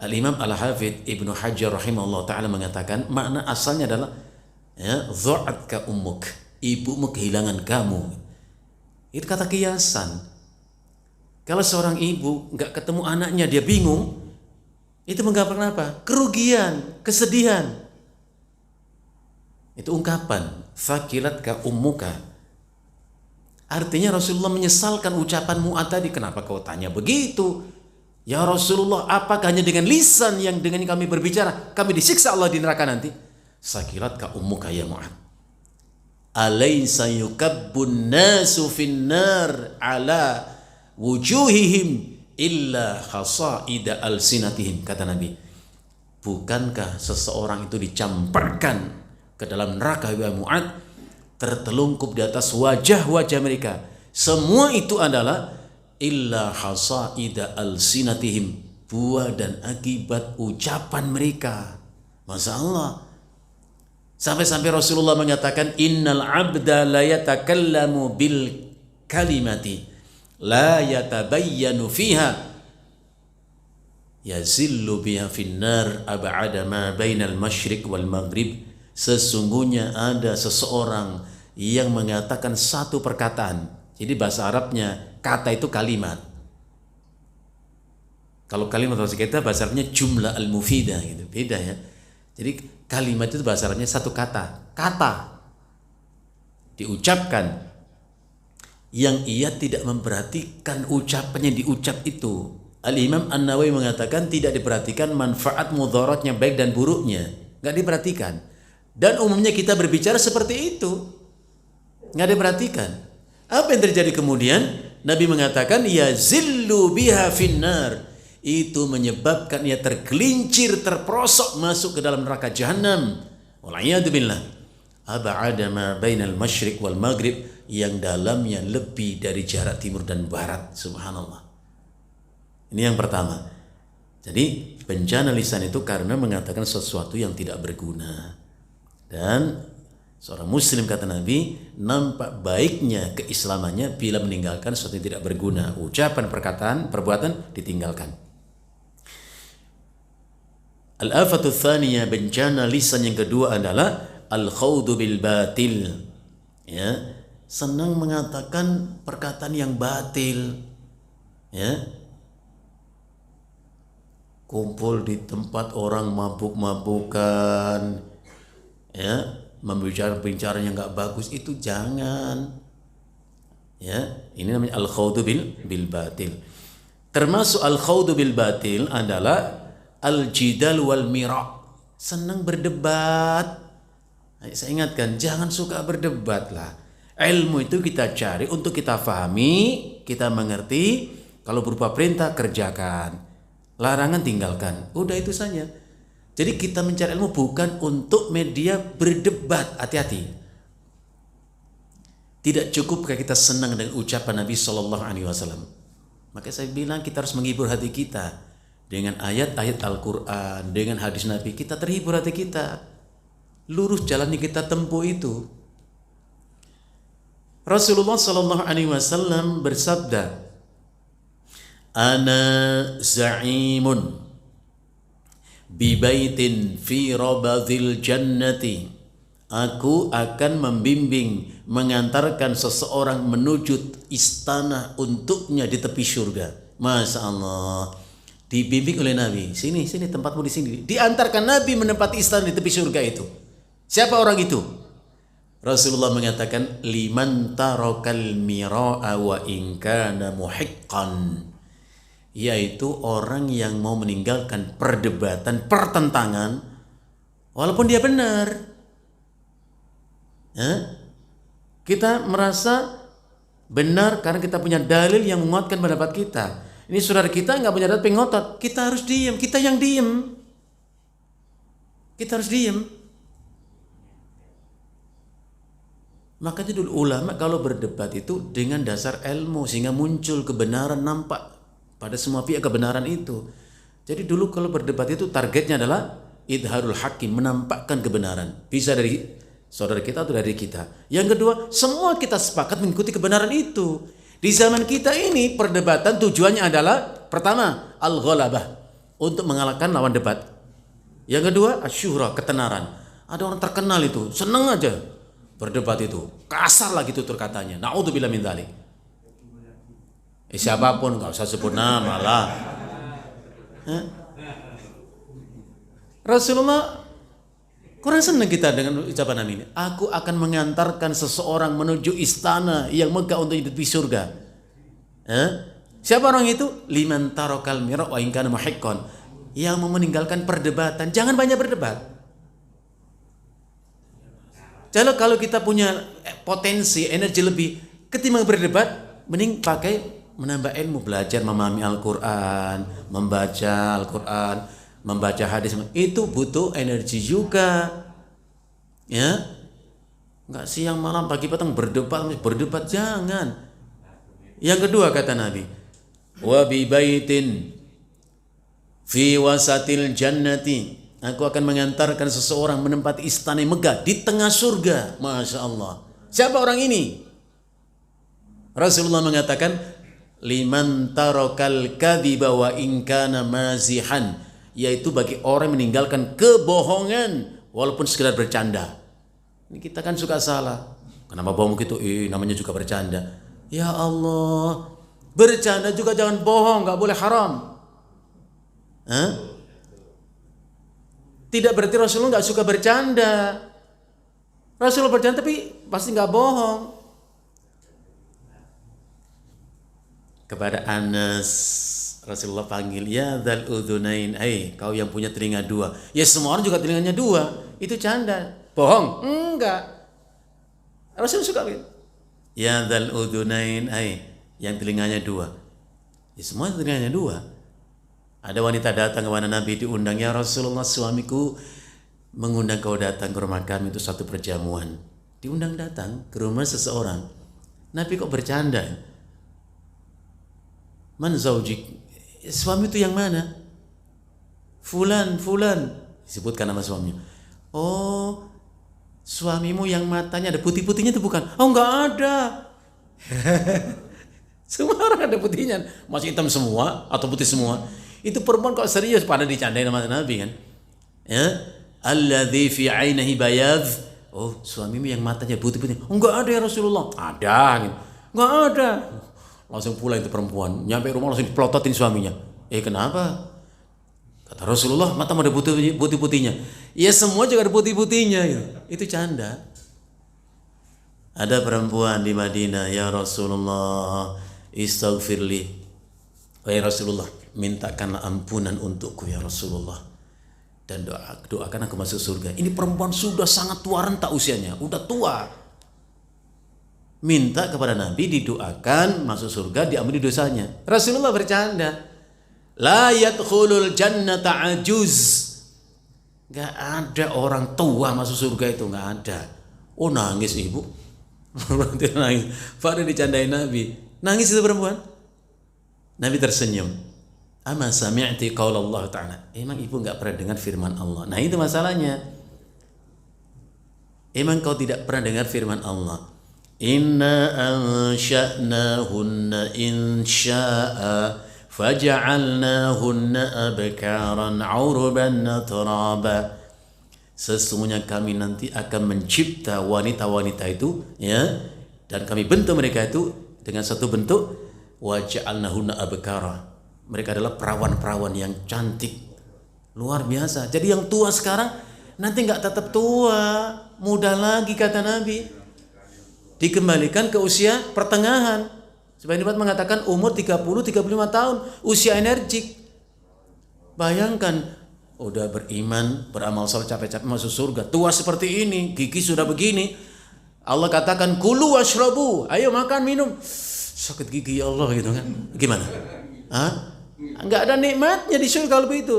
Al-Imam Al-Hafidh Ibnu Hajar rahimahullah ta'ala mengatakan makna asalnya adalah ya, dhu'atka ummuk, ibumu kehilangan kamu. Itu kata kiasan. Kalau seorang ibu nggak ketemu anaknya dia bingung, itu menggambarkan apa? Kerugian, kesedihan. Itu ungkapan fakilatka ummuka. Artinya Rasulullah menyesalkan ucapan Mu'adz tadi. Kenapa kau tanya begitu? Ya Rasulullah, apakah hanya dengan lisan yang dengan kami berbicara kami disiksa Allah di neraka nanti? Sakilatka ummuka ya Mu'adz. Alaysa yukabbun nasu finnar ala wujuhihim illa khasaida alsinatihim, kata Nabi. Bukankah seseorang itu dicamparkan ke dalam neraka ya Mu'adz, tertelungkup di atas wajah-wajah mereka. Semua itu adalah illa hasaida alsinatihim, buah dan akibat ucapan mereka. Masya Allah. Sampai-sampai Rasulullah mengatakan innal abda la yatakallamu bil kalimati la yatabayyanu fiha yazillu biha finnar ab'ada ma bainal masyriq wal maghrib. Sesungguhnya ada seseorang yang mengatakan satu perkataan. Jadi bahasa Arabnya kata itu kalimat. Kalau kalimat bahasa kita bahasa Arabnya jumlah al-mufidah gitu. Beda ya. Jadi kalimat itu bahasa Arabnya satu kata. Kata diucapkan yang ia tidak memperhatikan ucapannya diucap itu. Al-Imam An-Nawawi mengatakan tidak diperhatikan manfaat mudaratnya baik dan buruknya. Nggak diperhatikan. Dan umumnya kita berbicara seperti itu. Nggak diperhatikan. Apa yang terjadi kemudian? Nabi mengatakan ya zillu biha finnar. Itu menyebabkan ia tergelincir, terperosok masuk ke dalam neraka jahanam. Wal'iyadzubillah. Ab'ada ma bainal masyriq wal maghrib, yang dalamnya lebih dari jarak timur dan barat. Subhanallah. Ini yang pertama. Jadi bencana lisan itu karena mengatakan sesuatu yang tidak berguna. Dan seorang muslim, kata Nabi, nampak baiknya keislamannya bila meninggalkan sesuatu yang tidak berguna. Ucapan, perkataan, perbuatan ditinggalkan. Al-afatu tsaniyah, bencana lisan yang kedua adalah al-khawdu bil batil. Ya, senang mengatakan perkataan yang batil. Ya. Kumpul di tempat orang mabuk-mabukan. Ya, membicara yang enggak bagus itu jangan. Ya, ini namanya al-khawdu bil batil. Termasuk al-khawdu bil batil adalah al-jidal wal mira', senang berdebat. Saya ingatkan, jangan suka berdebat lah. Ilmu itu kita cari untuk kita fahami, kita mengerti. Kalau berupa perintah, kerjakan. Larangan, tinggalkan. Udah itu saja. Jadi kita mencari ilmu bukan untuk media berdebat. Hati-hati. Tidak cukup kita senang dengan ucapan Nabi SAW. Maka saya bilang kita harus menghibur hati kita. Dengan ayat-ayat Al-Quran, dengan hadis Nabi, kita terhibur hati kita. Lurus jalan yang kita tempuh itu. Rasulullah SAW bersabda, Ana za'imun bibaitin fi rabadhil jannati. Aku akan membimbing, mengantarkan seseorang menuju istana untuknya di tepi surga. Masya Allah. Dibimbing oleh Nabi. Sini tempatmu di sini. Diantarkan Nabi menempati istana di tepi surga itu. Siapa orang itu? Rasulullah mengatakan liman tarakal mira'a wa in kana muhiqqan. yaitu orang yang mau meninggalkan perdebatan, pertentangan, walaupun dia benar. Kita merasa benar karena kita punya dalil yang menguatkan pendapat kita. Ini saudara kita nggak punya dalil pengotot, kita harus diam. Kita yang diam, kita harus diam. Makanya dulu ulama kalau berdebat itu dengan dasar ilmu sehingga muncul kebenaran, nampak pada semua pihak kebenaran itu. Jadi dulu kalau berdebat itu targetnya adalah idharul hakim, menampakkan kebenaran. Bisa dari saudara kita atau dari kita. Yang kedua, semua kita sepakat mengikuti kebenaran itu. Di zaman kita ini perdebatan tujuannya adalah pertama al-ghalabah, untuk mengalahkan lawan debat. Yang kedua asyuhra, ketenaran. Ada orang terkenal itu seneng aja berdebat itu, kasar lagi tutur katanya. Na'udzubillah min dzalik. Siapapun, nggak usah sebut nama lah. Rasulullah kurang senang kita dengan ucapan Nabi ini. Aku akan mengantarkan seseorang menuju istana yang megah untuk hidup di surga. Siapa orang itu? Liman tarokal mira wa in kana muhiqqan. Yang mau meninggalkan perdebatan, jangan banyak berdebat. Jadi kalau kita punya potensi, energi lebih, ketimbang berdebat, mending pakai menambah ilmu, belajar memahami Al-Quran, membaca Al-Quran, membaca hadis. Itu butuh energi juga, ya. Nggak siang malam pagi petang berdebat jangan. Yang kedua kata Nabi, wa bi baitin fi wasatil jannati. Aku akan mengantarkan seseorang menempati istana megah di tengah surga. Masya Allah. Siapa orang ini? Rasulullah mengatakan, liman tarokal kadhiba wa in kana mazihan, yaitu bagi orang yang meninggalkan kebohongan walaupun sekedar bercanda. Ini kita kan suka salah. Kenapa bohong gitu? Namanya juga bercanda. Ya Allah, bercanda juga jangan bohong, nggak boleh haram. Tidak berarti Rasulullah nggak suka bercanda. Rasulullah bercanda tapi pasti nggak bohong. Kepada Anas, Rasulullah panggil, ya dzal udhunain, kau yang punya telinga dua. Ya semua orang juga telinganya dua. Itu canda. Bohong? Enggak. Rasulullah suka begitu. Ya dzal udhunain, yang telinganya dua. Ya semua telinganya dua. Ada wanita datang kepada Nabi, diundang, ya Rasulullah, suamiku mengundang kau datang ke rumah kami itu satu perjamuan. Diundang datang ke rumah seseorang. Nabi kok bercanda? Man zaujik? Suami itu yang mana? Fulan. Disebutkan nama suaminya. Oh, suamimu yang matanya ada putih-putihnya itu bukan? Oh, enggak ada. Semua orang ada putihnya. Masih hitam semua atau putih semua. Itu perempuan kok serius pada dicandain sama Nabi kan? Ya, alladzi fi 'ainihi bayadh. Oh, suamimu yang matanya putih-putih. Oh, enggak ada ya Rasulullah. Ada gitu. Enggak ada. Langsung pulang itu perempuan. Nyampe rumah langsung dipelototin suaminya. Kenapa? Kata Rasulullah, matamu ada putih-putihnya. Ya semua juga ada putih-putihnya gitu. Itu canda. Ada perempuan di Madinah, ya Rasulullah, istaghfirli. Wahai Rasulullah, mintakanlah ampunan untukku ya Rasulullah, dan doakan aku masuk surga. Ini perempuan sudah sangat tua renta usianya, udah tua. Minta kepada Nabi didoakan masuk surga, diampuni dosanya. Rasulullah bercanda, la yadkhulul jannata ajuz. Gak ada orang tua masuk surga itu, gak ada. Oh, nangis ibu. Berarti nangis. Pada dicandain Nabi. Nangis itu perempuan. Nabi tersenyum. Ama sami'ti qaul Allah Ta'ala. Emang ibu enggak pernah dengar firman Allah? Nah, itu masalahnya. Emang kau tidak pernah dengar firman Allah? Inna ansha'nahunna insya'a faja'alnahunna abkaran 'urban atraba. Sesungguhnya kami nanti akan mencipta wanita-wanita itu, ya, dan kami bentuk mereka itu dengan satu bentuk, waja'alnahunna abkara. Mereka adalah perawan-perawan yang cantik, luar biasa. Jadi yang tua sekarang nanti nggak tetap tua, muda lagi kata Nabi. Dikembalikan ke usia pertengahan. Sebagian riwayat mengatakan umur 30-35 tahun, usia energik. Bayangkan, udah beriman, beramal saleh, capek-capek masuk surga, tua seperti ini, gigi sudah begini. Allah katakan kulu washrabu, ayo makan minum. Sakit gigi ya Allah gitu kan. Gimana? Enggak ada nikmatnya di surga lebih itu.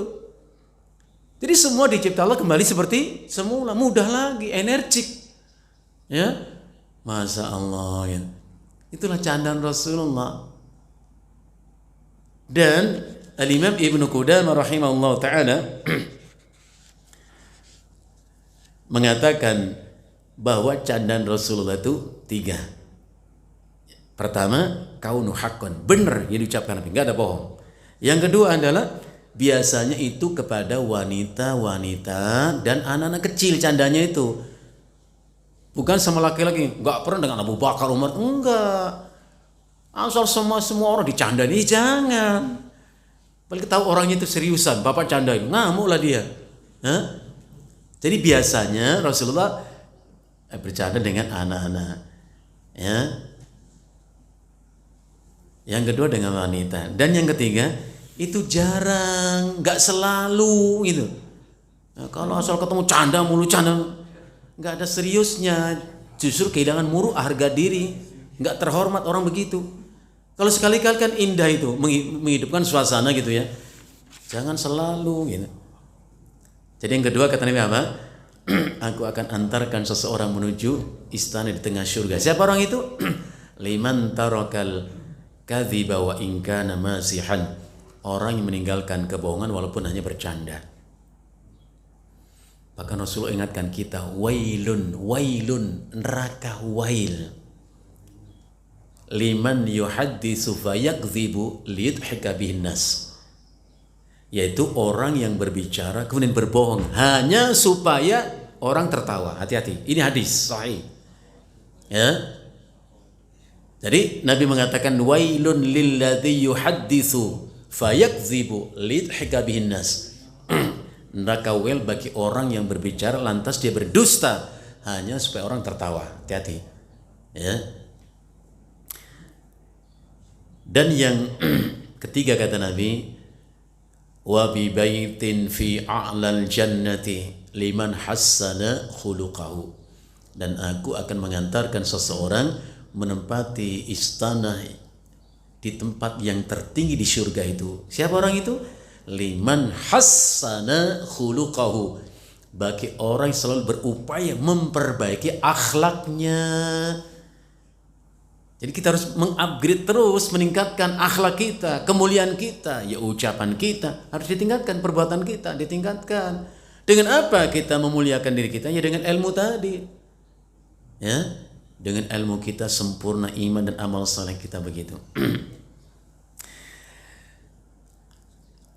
Jadi semua dicipta Allah kembali seperti semula, mudah lagi, energik. Ya. Masya Allah ya. Itulah candaan Rasulullah. Dan Al-Imam Ibnu Qudamah rahimahullah ta'ala mengatakan bahwa candaan Rasulullah itu 3. Pertama, kaunu haqqan, benar yang diucapkan Nabi, enggak ada bohong. Yang kedua adalah biasanya itu kepada wanita-wanita dan anak-anak kecil candanya itu. Bukan sama laki-laki, enggak pernah dengan Abu Bakar, Umar, enggak. Asal semua orang dicandani, jangan. Balik tahu orangnya itu seriusan, bapak candain, ngamuklah dia. Jadi biasanya Rasulullah bercanda dengan anak-anak. Ya. Yang kedua dengan wanita. Dan yang ketiga, itu jarang, nggak selalu gitu. Nah, kalau asal ketemu canda mulu, nggak ada seriusnya. Justru kehilangan muruh harga diri, nggak terhormat orang begitu. Kalau sekali-kali kan indah itu, menghidupkan suasana gitu ya. Jangan selalu gitu. Jadi yang kedua kata Nabi apa? Aku akan antarkan seseorang menuju istana di tengah surga. Siapa orang itu? Liman tarakal kadhiba wa in kana masihan. Orang yang meninggalkan kebohongan walaupun hanya bercanda. Bahkan Rasulullah ingatkan kita, wailun, neraka wail. Liman yuhadditsu fayakdzibu liyudhika bihin nas. Yaitu orang yang berbicara kemudian berbohong hanya supaya orang tertawa. Hati-hati, ini hadis sahih. Ya. Jadi Nabi mengatakan wailun lilladzi yuhadditsu fayakdzibu liyudhika bihin nas. Neraka wail bagi orang yang berbicara lantas dia berdusta hanya supaya orang tertawa. Hati-hati. Ya. Dan yang ketiga kata Nabi, wa bi baitin fi a'lal jannati liman hassana khuluqahu. Dan aku akan mengantarkan seseorang menempati istana di tempat yang tertinggi di surga itu. Siapa orang itu? Liman hassana khuluqahu. Bagi orang yang selalu berupaya memperbaiki akhlaknya. Jadi kita harus mengupgrade terus, meningkatkan akhlak kita, kemuliaan kita, ya ucapan kita harus ditingkatkan, perbuatan kita ditingkatkan. Dengan apa kita memuliakan diri kita? Ya dengan ilmu tadi. Ya, dengan ilmu kita sempurna iman dan amal saleh kita begitu.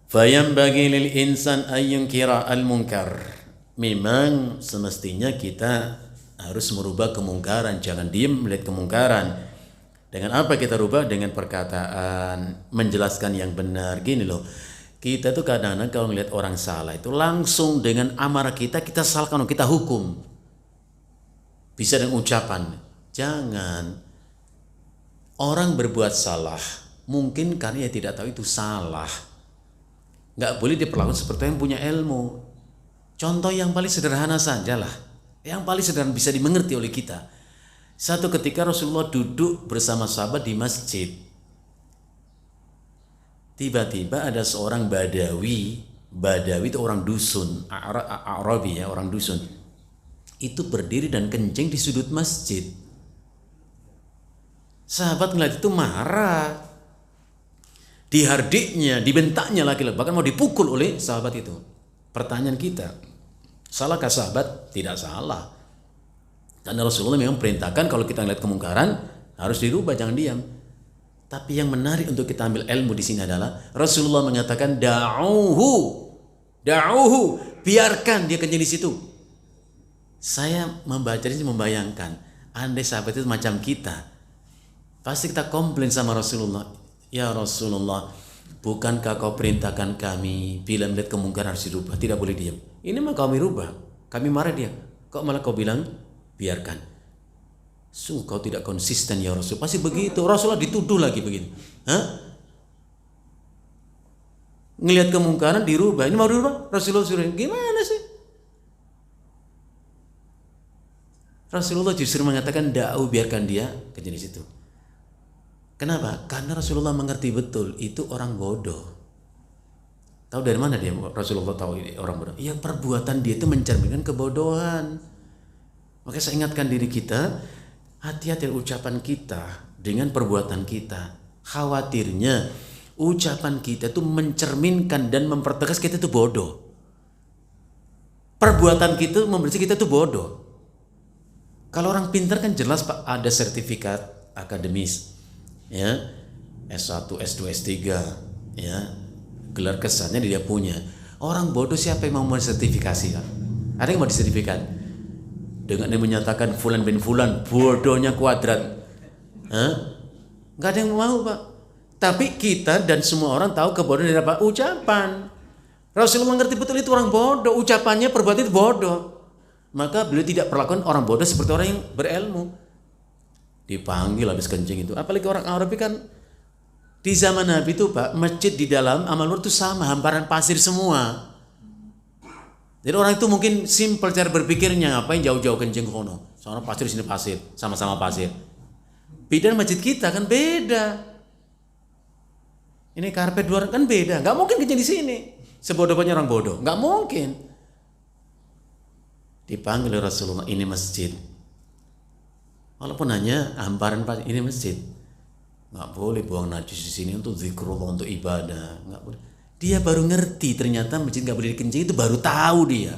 Fayambaghi lil insan ayyunkira al munkar. Memang semestinya kita harus merubah kemungkaran, jangan diam melihat kemungkaran. Dengan apa kita rubah? Dengan perkataan, menjelaskan yang benar. Gini loh, kita tuh kadang-kadang kalau melihat orang salah itu langsung dengan amarah kita salahkan, kita hukum. Bisa dengan ucapan. Jangan. Orang berbuat salah, mungkin karena dia tidak tahu itu salah. Nggak boleh diperlakukan seperti yang punya ilmu. Contoh yang paling sederhana sajalah, yang paling sederhana bisa dimengerti oleh kita. Satu ketika Rasulullah duduk bersama sahabat di masjid. Tiba-tiba ada seorang Badawi itu orang dusun, Arabi ya, orang dusun. Itu berdiri dan kencing di sudut masjid. Sahabat ngeliat itu marah. Dihardiknya, dibentaknya lagi, bahkan mau dipukul oleh sahabat itu. Pertanyaan kita, salahkah sahabat? Tidak salah. Karena Rasulullah memang perintahkan kalau kita melihat kemungkaran harus dirubah, jangan diam. Tapi yang menarik untuk kita ambil ilmu di sini adalah Rasulullah mengatakan da'uhu, biarkan dia kencing di situ. Saya membaca ini membayangkan, andai sahabat itu macam kita, pasti kita komplain sama Rasulullah. Ya Rasulullah, bukankah kau perintahkan kami bila melihat kemungkaran harus dirubah, tidak boleh diam. Ini mah kami rubah, kami marah dia. Kok malah kau bilang biarkan. Sungguh kau tidak konsisten ya Rasul. Pasti begitu. Rasulullah dituduh lagi begitu. Ngelihat kemungkaran dirubah. Ini mau dirubah? Rasulullah suruh. Gimana sih? Rasulullah justru mengatakan biarkan dia ke jenis itu. Kenapa? Karena Rasulullah mengerti betul itu orang bodoh. Tahu dari mana dia Rasulullah tahu ini orang bodoh? Ya perbuatan dia itu mencerminkan kebodohan. Maka saya ingatkan diri kita, hati-hati ucapan kita dengan perbuatan kita. Khawatirnya ucapan kita itu mencerminkan dan mempertegas kita itu bodoh. Perbuatan kita memberitahu kita itu bodoh. Kalau orang pintar kan jelas Pak, ada sertifikat akademis, ya, S1, S2, S3, ya, gelar kesannya dia punya. Orang bodoh siapa yang mau sertifikasi Pak? Ada yang mau disertifikat? Dengan dia menyatakan fulan bin fulan bodohnya kuadrat, nggak ada yang mau Pak. Tapi kita dan semua orang tahu kebodohan dari apa? Ucapan. Rasulullah mengerti betul itu orang bodoh, ucapannya perbuatan itu bodoh. Maka beliau tidak perlakukan orang bodoh seperti orang yang berilmu. Dipanggil habis kencing itu. Apalagi orang Arabi kan di zaman Nabi itu Pak, masjid di dalam Amal Nur itu sama, hamparan pasir semua. Jadi orang itu mungkin simpel cara berpikirnya, ngapain jauh-jauh kencing ke kono. Soalnya pasir sini pasir, sama-sama pasir. Beda masjid kita kan beda. Ini karpet luar kan beda, nggak mungkin kencing di sini. Sebodoh-bodohnya orang bodoh, nggak mungkin. Dipanggil oleh Rasulullah, ini masjid. Walaupun hanya hamparan pasir, ini masjid. Nggak boleh buang najis di sini untuk zikrullah, untuk ibadah, nggak boleh. Dia baru ngerti ternyata masjid nggak boleh dikencing, itu baru tahu dia.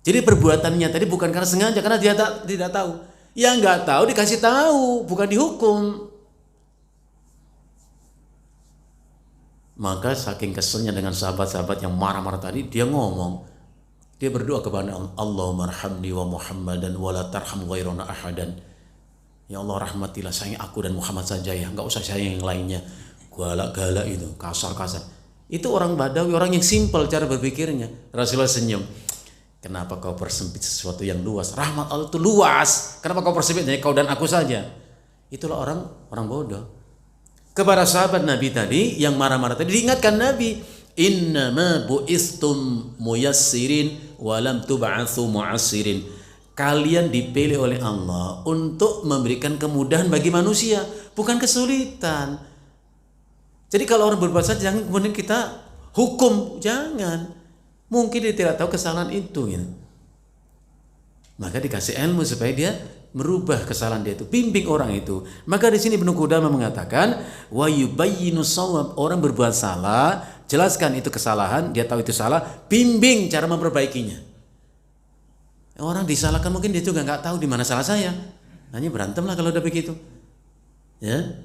Jadi perbuatannya tadi bukan karena sengaja, karena dia tidak tahu. Yang nggak tahu dikasih tahu, bukan dihukum. Maka saking keselnya dengan sahabat-sahabat yang marah-marah tadi, dia ngomong, dia berdoa kepada Allah, Allahumma arhamni wa Muhammadan wa la tarham ghairana ahadan. Ya Allah rahmatilah sayang aku dan Muhammad saja ya, enggak usah sayang yang lainnya. Galak-galak itu, kasar-kasar. Itu orang Badawi, orang yang simpel cara berpikirnya. Rasulullah senyum. Kenapa kau persempit sesuatu yang luas? Rahmat Allah itu luas. Kenapa kau persempit hanya kau dan aku saja? Itulah orang bodoh. Kepada sahabat Nabi tadi yang marah-marah tadi diingatkan Nabi, innama bu'istum muyassirin walam tub'atsu mu'assirin. Kalian dipilih oleh Allah untuk memberikan kemudahan bagi manusia, bukan kesulitan. Jadi kalau orang berbuat saja jangan kemudian kita hukum, jangan. Mungkin dia tidak tahu kesalahan itu gitu. Maka dikasih ilmu supaya dia merubah kesalahan dia itu, bimbing orang itu. Maka di sini Ibnu Qudamah mengatakan wa yubayyinu shawab, orang berbuat salah, jelaskan itu kesalahan, dia tahu itu salah, bimbing cara memperbaikinya. Orang disalahkan mungkin dia juga nggak tahu di mana salah saya. Hanya berantem lah kalau udah begitu. Ya.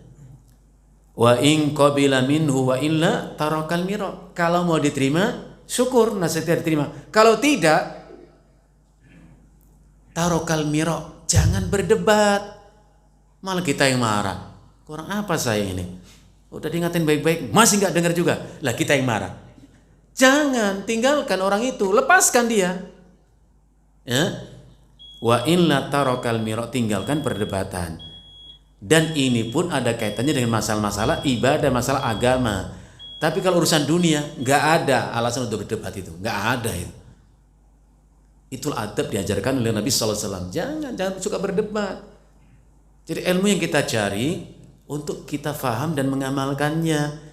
Wa in qabila minhu wa illa tarakal mira. Kalau mau diterima, syukur nasihatnya diterima. Kalau tidak, tarakal mira, jangan berdebat. Malah kita yang marah. Kurang apa saya ini? Udah diingatin baik-baik, masih nggak dengar juga. Lah kita yang marah. Jangan tinggalkan orang itu, lepaskan dia. Ya. Wa illa tarakal mira, tinggalkan perdebatan. Dan ini pun ada kaitannya dengan masalah-masalah ibadah, masalah agama. Tapi kalau urusan dunia nggak ada alasan untuk berdebat itu, nggak ada itu. Itulah adab diajarkan oleh Nabi SAW. Jangan suka berdebat. Jadi ilmu yang kita cari untuk kita faham dan mengamalkannya.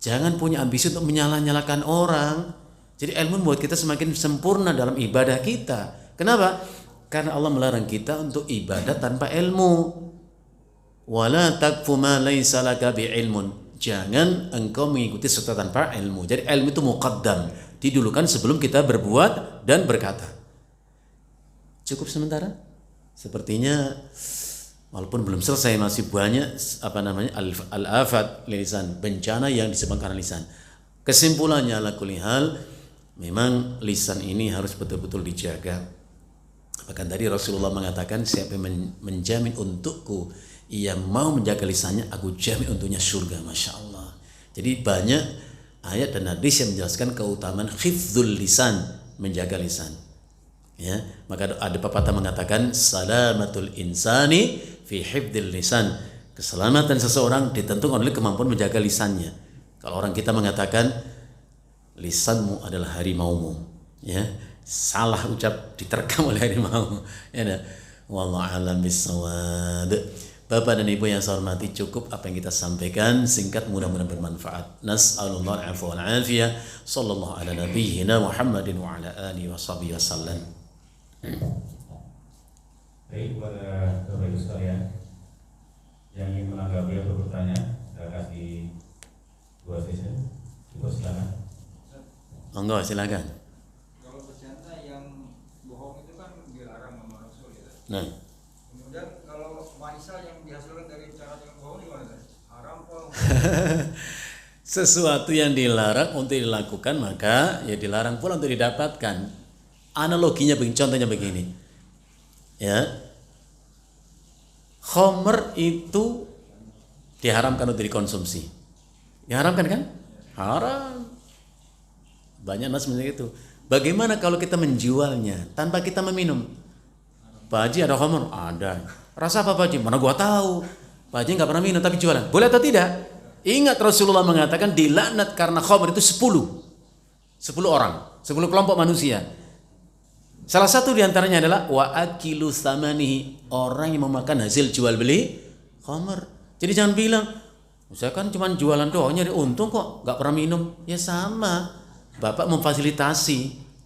Jangan punya ambisi untuk menyalah-nyalahkan orang. Jadi ilmu membuat kita semakin sempurna dalam ibadah kita. Kenapa? Karena Allah melarang kita untuk ibadah tanpa ilmu. Wala taqfu ma laysa laka bi'ilmun. Jangan engkau mengikuti sesuatu tanpa ilmu. Jadi ilmu itu muqaddam, didulukan sebelum kita berbuat dan berkata. Cukup sementara? Sepertinya walaupun belum selesai masih banyak al-afat lisan, bencana yang disebabkan karena lisan. Kesimpulannya ala kulli hal, memang lisan ini harus betul-betul dijaga. Bahkan tadi Rasulullah mengatakan, siapa yang menjamin untukku, ia mau menjaga lisannya, aku jamin untuknya surga. Masya Allah. Jadi banyak ayat dan hadis yang menjelaskan keutamaan hifdzul lisan, menjaga lisan. Ya, maka ada pepatah mengatakan salamatul insani fi hifdzil lisan. Keselamatan seseorang ditentukan oleh kemampuan menjaga lisannya. Kalau orang kita mengatakan lisanmu adalah harimaumu, ya, salah ucap diterkam oleh harimau. Ya, wallahu a'lam bissawab. Bapak dan Ibu yang saya hormati, cukup apa yang kita sampaikan, singkat, mudah-mudahan bermanfaat. Nas'alullah al-'afwa wal 'afiyah. Sallallahu ala nabiyyina Muhammadin wa ala alihi washabihi wasallam. Baik, kepada Bapak Ibu sekalian yang ingin menanggapi atau bertanya, saya kasih 2 sesi. Cukup, silakan. Monggo, silakan. Kalau bercanda yang bohong itu kan dilarang sama Rasul ya. Nah, Kemudian kalau maisa yang dihasilkan dari cara yang bohong gimana? Haram kok. sesuatu yang dilarang untuk dilakukan maka ya dilarang pula untuk didapatkan. Analoginya begini, contohnya begini. Ya. Khamr itu diharamkan untuk dikonsumsi. Diharamkan kan? Haram. Banyak nas seperti itu. Bagaimana kalau kita menjualnya tanpa kita meminum? Pak Haji ada khamr? Ada. Rasa apa Pak Haji? Mana gua tahu. Pak Haji nggak pernah minum tapi jualan. Boleh atau tidak? Ingat Rasulullah mengatakan dilaknat karena khamr itu 10 orang, 10 kelompok manusia. Salah satu diantaranya adalah wa akilu tsamanihi, orang yang memakan hasil jual beli khamr. Jadi jangan bilang, saya kan cuma jualan doang nyari untung kok, nggak pernah minum. Ya sama, Bapak memfasilitasi,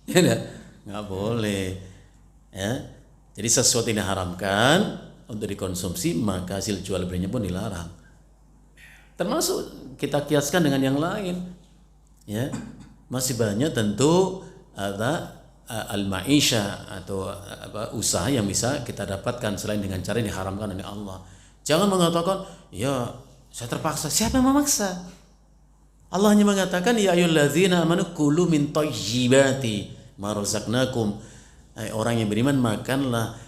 ya nggak boleh. Ya, jadi sesuatu yang diharamkan untuk dikonsumsi maka hasil jual belinya pun dilarang. Termasuk kita kiaskan dengan yang lain. Ya, masih banyak tentu ada al-ma'isha atau usaha yang bisa kita dapatkan selain dengan cara yang diharamkan oleh Allah. Jangan mengatakan, ya saya terpaksa. Siapa yang memaksa? Allah hanya mengatakan, ya ayyuhallazina amanu kulu min thayyibati ma razaqnakum. Orang yang beriman, makanlah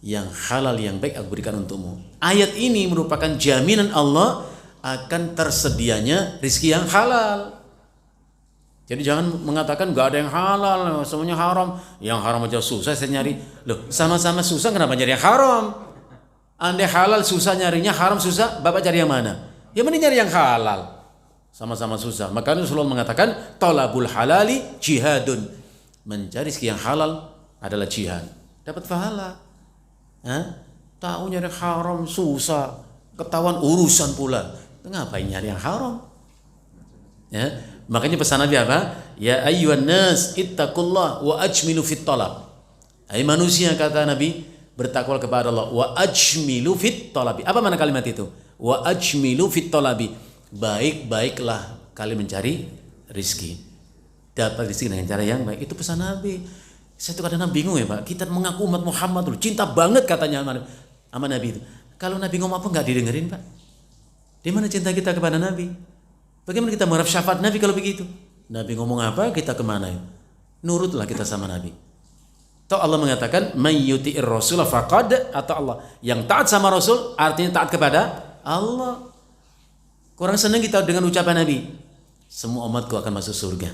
yang halal yang baik aku berikan untukmu. Ayat ini merupakan jaminan Allah akan tersedianya rizki yang halal. Jadi jangan mengatakan nggak ada yang halal, semuanya haram. Yang haram aja susah saya nyari. Loh, sama-sama susah kenapa nyari yang haram? Andai halal susah nyarinya, haram susah, Bapak cari yang mana? Ya mending nyari yang halal. Sama-sama susah. Maka Rasulullah mengatakan talabul halali jihadun. Mencari rezeki yang halal adalah jihad. Dapat pahala. Tahu nyari haram susah, ketahuan urusan pula. Ngapain nyari yang haram? Ya, makanya pesan Nabi apa? Ya ayyuhan nas ittaqullah wa ajmilu fit talab. Hai manusia, kata Nabi, bertakwa kepada Allah, wa ajmilu fit talabi. Apa makna kalimat itu? Wa ajmilu fit talabi. Baik-baiklah kalian mencari rizki. Dapat rizki dengan cara yang baik. Itu pesan Nabi. Saya tuh kadang-kadang bingung ya Pak. Kita mengaku umat Muhammad dulu, cinta banget katanya sama Nabi itu. Kalau Nabi ngomong apa nggak didengerin Pak? Di mana cinta kita kepada Nabi? Bagaimana kita mengharap syafaat Nabi kalau begitu? Nabi ngomong apa, kita kemana? Nurutlah kita sama Nabi. Toh Allah mengatakan, "May yuti'ir rasul faqad," atau Allah yang taat sama Rasul artinya taat kepada Allah. Kurang senang kita dengan ucapan Nabi, semua umatku akan masuk surga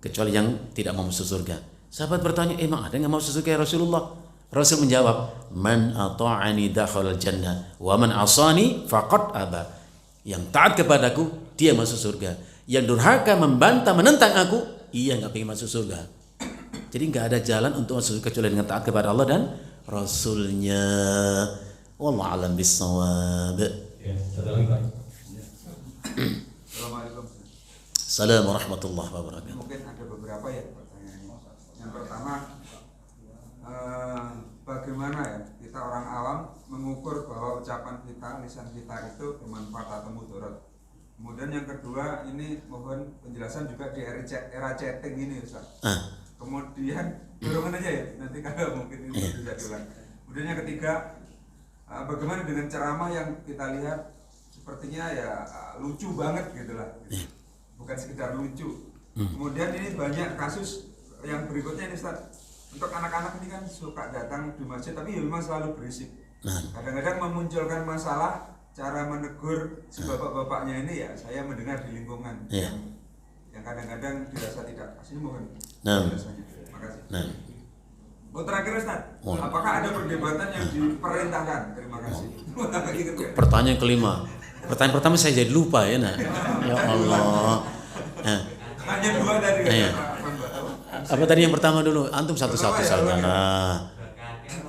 kecuali yang tidak mau masuk surga. Sahabat bertanya, emang ada yang mau masuk surga ya Rasulullah? Rasul menjawab, "Man ata'ani dakhala jannah wa man asani faqad aba." Yang taat kepadaku, dia masuk surga. Yang durhaka, membantah, menentang aku, ia nggak pengen masuk surga. Jadi nggak ada jalan untuk masuk surga kecuali dengan taat kepada Allah dan Rasulnya. Wallahu a'lam bissawab. Ya, satu lagi Pak. Assalamualaikum. Assalamualaikum warahmatullahi wabarakatuh. Mungkin ada beberapa ya pertanyaannya. Yang pertama, bagaimana ya kita orang awam mengukur bahwa ucapan kita, lisan kita itu bermanfaat atau mudarat? Kemudian yang kedua, ini mohon penjelasan juga di era chatting ini Ustaz. Kemudian dorongan aja ya, nanti kalau mungkin ini bisa diulang. Kemudian yang ketiga, bagaimana dengan ceramah yang kita lihat sepertinya ya lucu banget gitu lah, bukan sekedar lucu. Kemudian ini banyak kasus yang berikutnya ini Ustaz. Untuk anak-anak ini kan suka datang di masjid tapi ya memang selalu berisik. Kadang-kadang memunculkan masalah cara menegur si bapak-bapaknya ini ya saya mendengar di lingkungan yang kadang-kadang dirasa tidak. Asli mohon penjelasannya. Terima kasih. Oh terakhir Ustaz, Oh. apakah ada perdebatan yang diperintahkan? Terima kasih. Pertanyaan kelima. Pertanyaan pertama saya jadi lupa ya nak. Ya Allah. Nah, Hanya dua dari Iya. apa tadi yang pertama dulu? Antum satu-satu saja. Nah.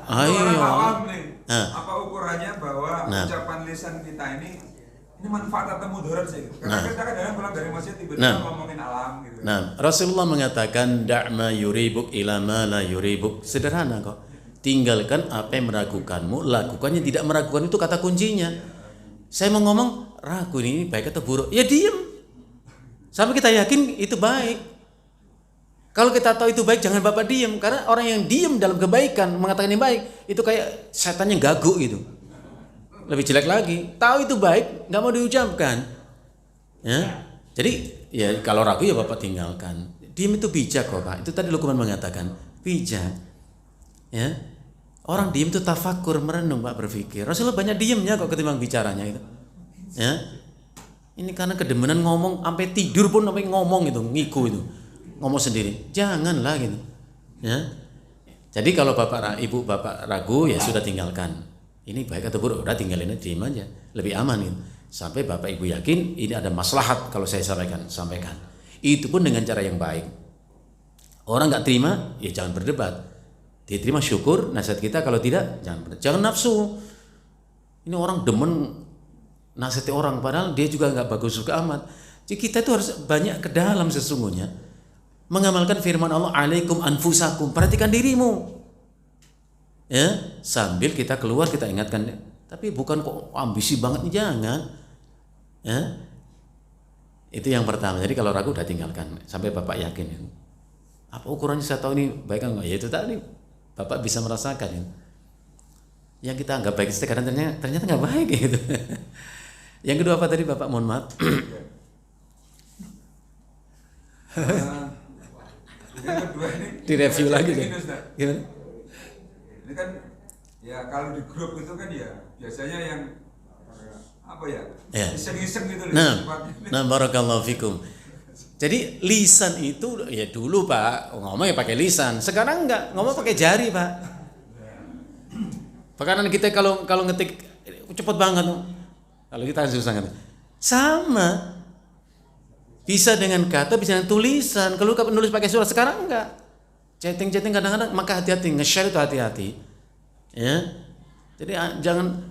Orang Ayo. awam nih, Nah. apa ukurannya bahwa Nah. ucapan lisan kita ini manfaat atau mudarat sih? Karena Nah. kita kadang pulang dari masjid tiba-tiba Nah. ngomongin alam gitu. Nah, Rasulullah mengatakan da'ma yuribuk ila ma la yuribuk. Sederhana kok. Tinggalkan apa yang meragukanmu, lakukan yang tidak meragukan, itu kata kuncinya. Saya mau ngomong ragu ini baik atau buruk, ya diem. Sampai kita yakin itu baik. Kalau kita tahu itu baik, jangan bapak diem. Karena orang yang diem dalam kebaikan mengatakan ini baik, itu kayak setannya gagu gitu. Lebih jelek lagi. Tahu itu baik, nggak mau diucapkan. Ya, jadi ya kalau ragu ya bapak tinggalkan. Diem itu bijak kok pak. Itu tadi Luqman mengatakan bijak. Ya, orang diem itu tafakur, merenung pak, berpikir. Rasulullah banyak diemnya kok ketimbang bicaranya itu. Ya, ini karena kedemenan ngomong sampai tidur pun sampai ngomong itu, ngiku itu, ngomong sendiri. Janganlah gitu. Ya, jadi kalau ibu bapak ragu ya sudah tinggalkan. Ini baik atau buruk, udah tinggalin aja, diem aja, lebih aman gitu. Sampai bapak ibu yakin ini ada maslahat kalau saya sampaikan. Itu pun dengan cara yang baik. Orang nggak terima, ya jangan berdebat. Dia terima syukur nasihat kita, kalau tidak jangan nafsu. Ini orang demen nasihati orang padahal dia juga nggak bagus juga amat. Jadi kita itu harus banyak ke dalam sesungguhnya mengamalkan firman Allah, alaikum anfusakum, perhatikan dirimu. Ya, sambil kita keluar kita ingatkan, tapi bukan kok ambisi banget nih, jangan. Ya, itu yang pertama. Jadi kalau ragu udah tinggalkan sampai bapak yakin. Apa ukurannya saya tahu ini baik enggak? Ya itu tadi bapak bisa merasakan ya. Yang kita anggap baik kadang ternyata nggak baik gitu. Yang kedua apa tadi bapak? Mohon maaf. Yang kedua ini Direview lagi deh. Gimana? Ini kan ya kalau di grup itu kan ya biasanya yang apa ya? Ya. Iseng-iseng gitu loh. Nah, barakallahu fikum. Jadi lisan itu ya dulu pak ngomong ya pakai lisan, sekarang enggak, ngomong pakai jari pak. Bahkan kita kalau ngetik cepet banget, kalau kita susah ngetik. Sama, bisa dengan kata, bisa dengan tulisan. Kalau nulis pakai surat, sekarang enggak. Chatting kadang-kadang, maka hati-hati, nge-share itu hati-hati. Ya, jadi jangan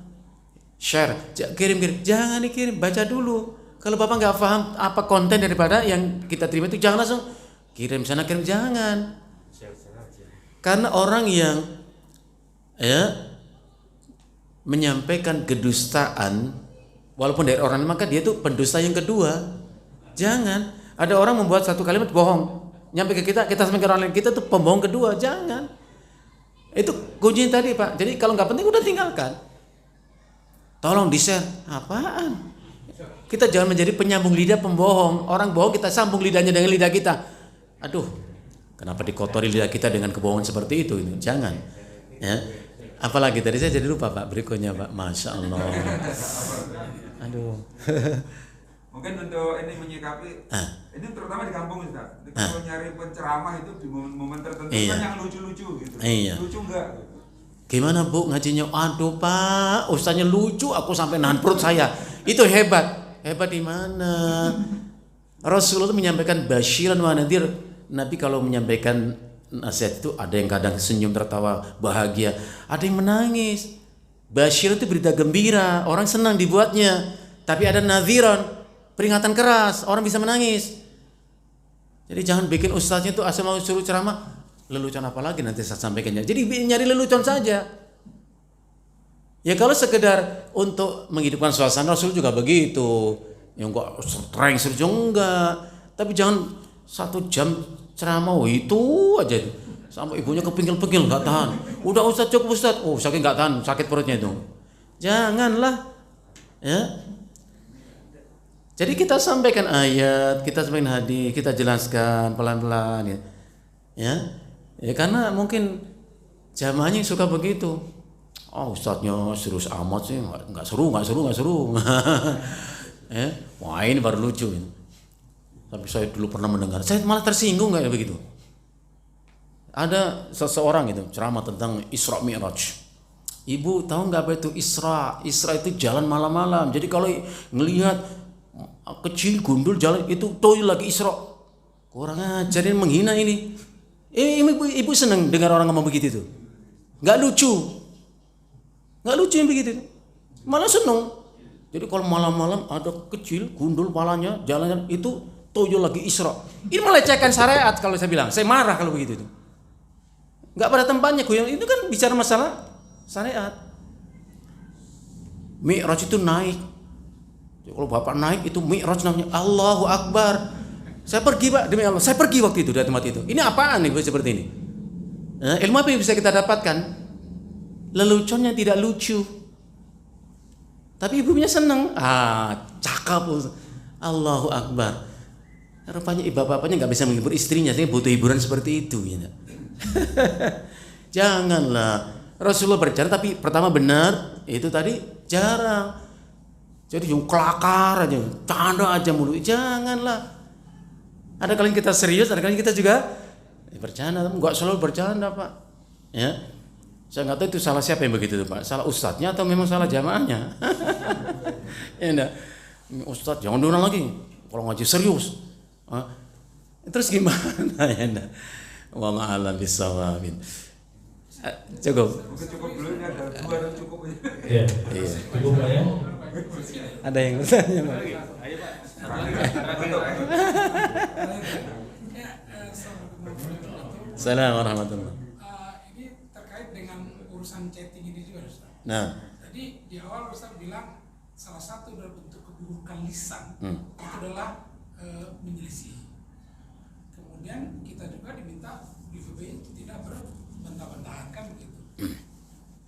share, kirim, jangan dikirim, baca dulu. Kalau bapak nggak paham apa konten daripada yang kita terima itu, jangan langsung kirim sana kirim, jangan. Karena orang yang ya menyampaikan kedustaan walaupun dari orang, maka dia itu pendusta yang kedua. Jangan. Ada orang membuat satu kalimat bohong, nyampe ke kita sampaikan ke orang lain, kita tuh pembohong kedua. Jangan. Itu kuncinya tadi pak. Jadi kalau nggak penting udah tinggalkan. Tolong di-share. Apaan? Kita jangan menjadi penyambung lidah pembohong. Orang bohong kita sambung lidahnya dengan lidah kita. Aduh, kenapa dikotori lidah kita dengan kebohongan seperti itu? Jangan. Ya. Apalagi tadi saya jadi lupa pak. Berikutnya pak. Masya Allah. Aduh. Mungkin untuk ini menyikapi, ini terutama di kampung Ustaz. Kalau nyari penceramah itu di momen tertentu kan yang lucu-lucu gitu. Lucu enggak? Gimana bu ngajinya? Aduh pak, ustaznya lucu, aku sampai nahan perut saya. Itu hebat. Hebat di mana? Rasulullah menyampaikan basyiran wa nadhir. Nabi kalau menyampaikan nasihat itu ada yang kadang senyum tertawa bahagia, ada yang menangis. Basyir itu berita gembira, orang senang dibuatnya. Tapi ada nadhiran, peringatan keras, orang bisa menangis. Jadi jangan bikin ustaznya itu asal mau suruh ceramah, lelucon apa lagi nanti saya sampaikannya. Jadi nyari lelucon saja. Ya kalau sekedar untuk menghidupkan suasana, Rasul juga begitu. Yang kok streng serius enggak. Tapi jangan 1 jam ceramah itu aja. Sampai ibunya kepingil-pingil enggak tahan. Udah Ustaz cukup Ustaz. Oh, saking enggak tahan, sakit perutnya itu. Janganlah. Ya. Jadi kita sampaikan ayat, kita sampaikan hadis, kita jelaskan pelan-pelan ya. Ya karena mungkin jamaahnya suka begitu. Oh ustadznya serius amat sih, nggak seru. Wah ini baru lucu ini. Tapi saya dulu pernah mendengar, saya malah tersinggung kayak begitu. Ada seseorang itu ceramah tentang Isra Mi'raj. Ibu tahu nggak apa itu Isra? Isra itu jalan malam-malam. Jadi kalau ngelihat kecil gundul jalan itu toy lagi Isra. Kurang ajar, ini menghina ini. Ibu senang dengar orang ngomong begitu itu. Nggak lucu yang begitu. Malah senang. Jadi kalau malam-malam ada kecil gundul palanya jalan itu toyo lagi Isra. Ini melecehkan syariat kalau saya bilang. Saya marah kalau begitu itu. Nggak pada tempatnya goyang. Itu kan bicara masalah syariat. Mi'raj itu naik. Kalau bapak naik itu Mi'raj namanya. Allahu Akbar. Saya pergi Pak, demi Allah. Saya pergi waktu itu dari tempat itu. Ini apaan nih seperti ini? Ilmu apa yang bisa kita dapatkan? Lelucon yang tidak lucu. Tapi ibunya senang. Cakap. Allahu Akbar. Rupanya bapak-bapaknya nggak bisa menghibur istrinya. Sehingga butuh hiburan seperti itu. Ya. Janganlah. Rasulullah berbicara tapi pertama benar itu tadi jarang. Jadi yang kelakar aja, canda aja mulu. Janganlah. Ada kali kita serius, ada kali kita juga bercanda. Enggak selalu bercanda Pak. Ya, saya nggak tahu itu salah siapa yang begitu tuh Pak. Salah ustadznya atau memang salah jamaahnya? Ya enggak. Ustadz jangan diulang lagi. Kalau ngaji serius. Terus gimana ya enggak? Wallahu a'lam bishawab. Cukup. Cukup dulu, ini ada 2 cukup. Iya. Cukup Pak ya. Ada yang bertanya Pak? Ayo Pak. Assalamualaikum warahmatullahi. Ini terkait dengan urusan chatting ini juga Ustaz. Nah, Jadi di awal Ustaz bilang salah satu dari bentuk keburukan lisan itu adalah menyelisih. Kemudian kita juga diminta di FB tidak berbantah-bantahan kan begitu.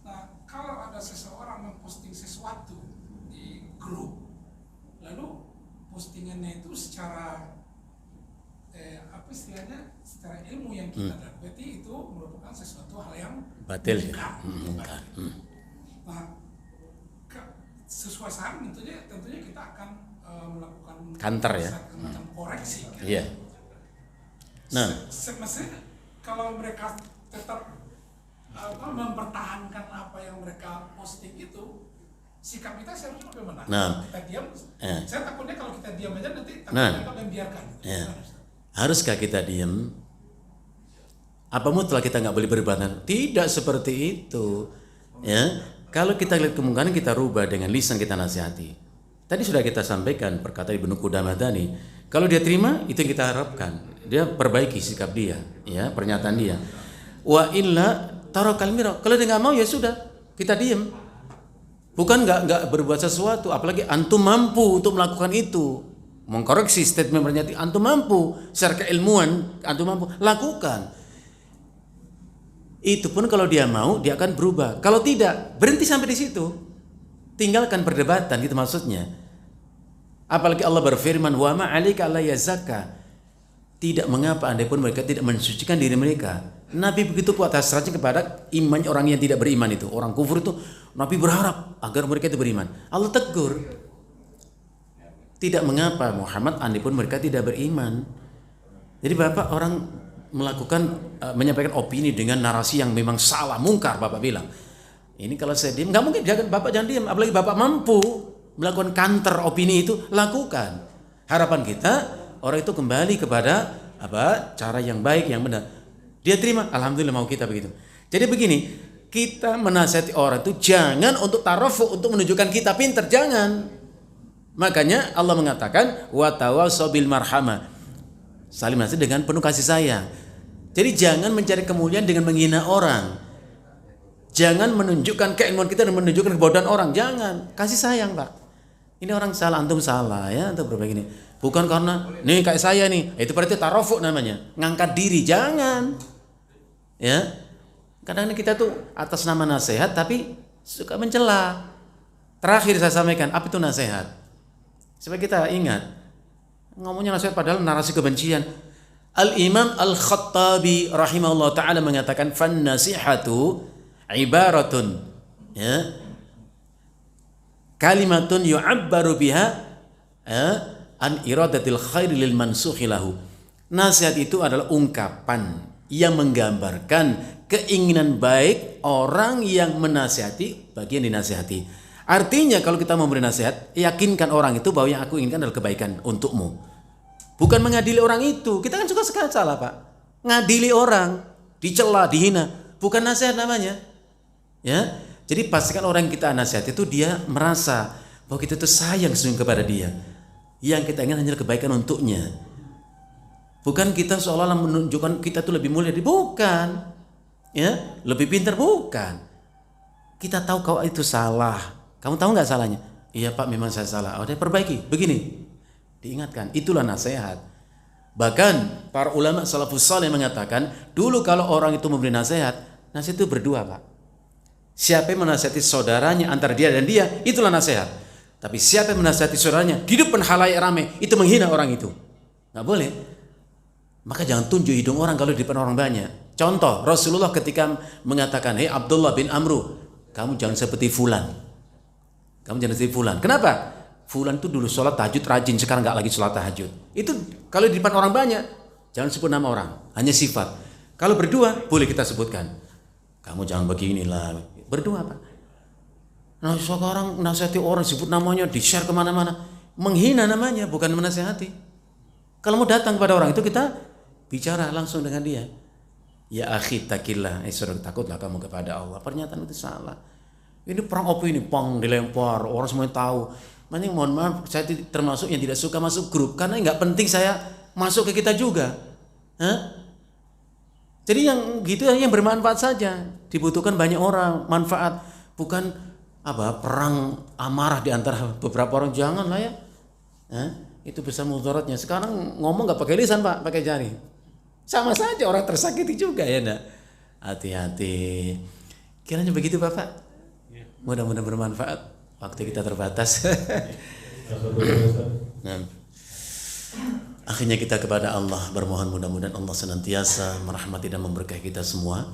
Nah, kalau ada seseorang memposting sesuatu di grup, lalu postingannya itu secara apa istilahnya, secara ilmu yang kita dapati itu merupakan sesuatu hal yang batil. mungkar. Nah, sesuai saran tentunya kita akan melakukan Counter ya. semacam koreksi. Kan? Iya. Nah, Semestinya kalau mereka tetap mempertahankan apa yang mereka posting itu, sikap kita seharusnya bagaimana? Nah. Kita diam. Saya takutnya kalau kita diam aja nanti mereka membiarkan. Ya. Haruskah kita diam? Apa mutlak kita nggak boleh berbantahan? Tidak seperti itu. Ya, kalau kita lihat kemungkinan kita rubah dengan lisan kita nasihati. Tadi sudah kita sampaikan perkataan Ibnu Qudamah tadi. Kalau dia terima, itu yang kita harapkan. Dia perbaiki sikap dia, ya, pernyataan dia. Wa illa tarakal mira. Kalau dia nggak mau ya sudah, kita diam. Bukan nggak berbuat sesuatu, apalagi antum mampu untuk melakukan itu. Mengkoreksi statement pernyataan, antum mampu secara keilmuan, antum mampu lakukan. Itu pun kalau dia mau, dia akan berubah. Kalau tidak, berhenti sampai di situ. Tinggalkan perdebatan, gitu maksudnya. Apalagi Allah berfirman, wa ma 'alaika alla yazakka. Tidak mengapa andai pun mereka tidak mensucikan diri mereka. Nabi begitu kuat hasratnya kepada iman orang yang tidak beriman itu, orang kufur itu. Nabi berharap agar mereka itu beriman. Allah tegur. Tidak mengapa Muhammad andai pun mereka tidak beriman. Jadi Bapak orang melakukan menyampaikan opini dengan narasi yang memang salah, mungkar Bapak bilang. Ini kalau saya diam, nggak mungkin. Bapak jangan diam. Apalagi Bapak mampu melakukan counter opini itu, lakukan. Harapan kita orang itu kembali kepada cara yang baik, yang benar. Dia terima, alhamdulillah mau kita begitu. Jadi begini, kita menasihati orang itu jangan untuk tarofu, untuk menunjukkan kita pintar, jangan. Makanya Allah mengatakan wa tawassaw bil marhamah. Saling nasihat dengan penuh kasih sayang. Jadi jangan mencari kemuliaan dengan menghina orang. Jangan menunjukkan keilmuan kita dan menunjukkan kebodohan orang. Jangan, kasih sayang Pak. Ini orang salah, antum salah ya, antum berbaik ini. Bukan karena nih kayak saya nih, itu berarti tarofu namanya, ngangkat diri. Jangan. Ya. Kadang-kadang kita tuh atas nama nasihat tapi suka mencela. Terakhir saya sampaikan, apa itu nasihat? Supaya kita ingat, ngomongnya nasihat padahal narasi kebencian. Al-Imam Al-Khattabi rahimahullah ta'ala mengatakan fan nasihatu ibaratun, ya, kalimatun yu'abbaru biha an iradatil khairi lil mansukhi lahu. Nasihat itu adalah ungkapan yang menggambarkan keinginan baik orang yang menasihati bagi yang dinasihati. Artinya kalau kita memberi nasihat, yakinkan orang itu bahwa yang aku inginkan adalah kebaikan untukmu. Bukan mengadili orang itu. Kita kan suka sekali salah, Pak. Ngadili orang, dicela, dihina, bukan nasihat namanya. Ya. Jadi pastikan orang yang kita nasihat itu dia merasa bahwa kita itu sayang sungguh kepada dia. Yang kita ingin hanya kebaikan untuknya. Bukan kita seolah-olah menunjukkan kita itu lebih mulia, bukan. Ya, lebih pintar, bukan. Kita tahu kau itu salah. Kamu tahu nggak salahnya? Iya Pak, memang saya salah. Oh, dia perbaiki. Begini, diingatkan. Itulah nasihat. Bahkan para ulama salafus saleh mengatakan, dulu kalau orang itu memberi nasihat itu berdua, Pak. Siapa yang menasihati saudaranya antara dia dan dia, itulah nasihat. Tapi siapa yang menasihati saudaranya di depan khalayak ramai, itu menghina orang itu. Nggak boleh. Maka jangan tunjuk hidung orang kalau di depan orang banyak. Contoh, Rasulullah ketika mengatakan, "Hei Abdullah bin Amru, kamu jangan seperti fulan. Kamu jangan seperti fulan." Kenapa? Fulan itu dulu sholat tahajud rajin, sekarang nggak lagi sholat tahajud. Itu kalau di depan orang banyak, jangan sebut nama orang, hanya sifat. Kalau berdua, boleh kita sebutkan. Kamu jangan beginilah. Berdua apa? Nah, sekarang nasihati orang, sebut namanya, di-share kemana-mana. Menghina namanya, bukan menasihati. Kalau mau datang kepada orang itu, kita bicara langsung dengan dia. Ya akhi takillah, takutlah kamu kepada Allah. Pernyataan itu salah. Ini perang opini, dilempar, orang semuanya tahu. Makanya mohon maaf, saya termasuk yang tidak suka masuk grup karena nggak penting saya masuk ke kita juga. Jadi yang gitu yang bermanfaat saja. Dibutuhkan banyak orang, manfaat, bukan perang amarah di antara beberapa orang. Janganlah ya. Itu besar mudaratnya. Sekarang ngomong nggak pakai lisan, Pak, pakai jari. Sama saja orang tersakiti juga ya, enggak? Hati-hati. Kiranya begitu, Bapak. Mudah-mudahan bermanfaat. Waktu kita terbatas. Nah, akhirnya kita kepada Allah bermohon mudah-mudahan Allah senantiasa merahmati dan memberkahi kita semua.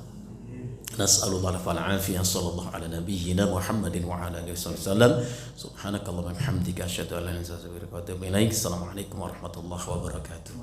Nas'alullah al-afiyah sallallahu ala nabiyyina Muhammadin wa ala alihi wasallam. Subhanakallahumma wa bihamdika asyhadu an la ilaha illa anta astaghfiruka wa atubu ilaik. Assalamualaikum warahmatullahi wabarakatuh.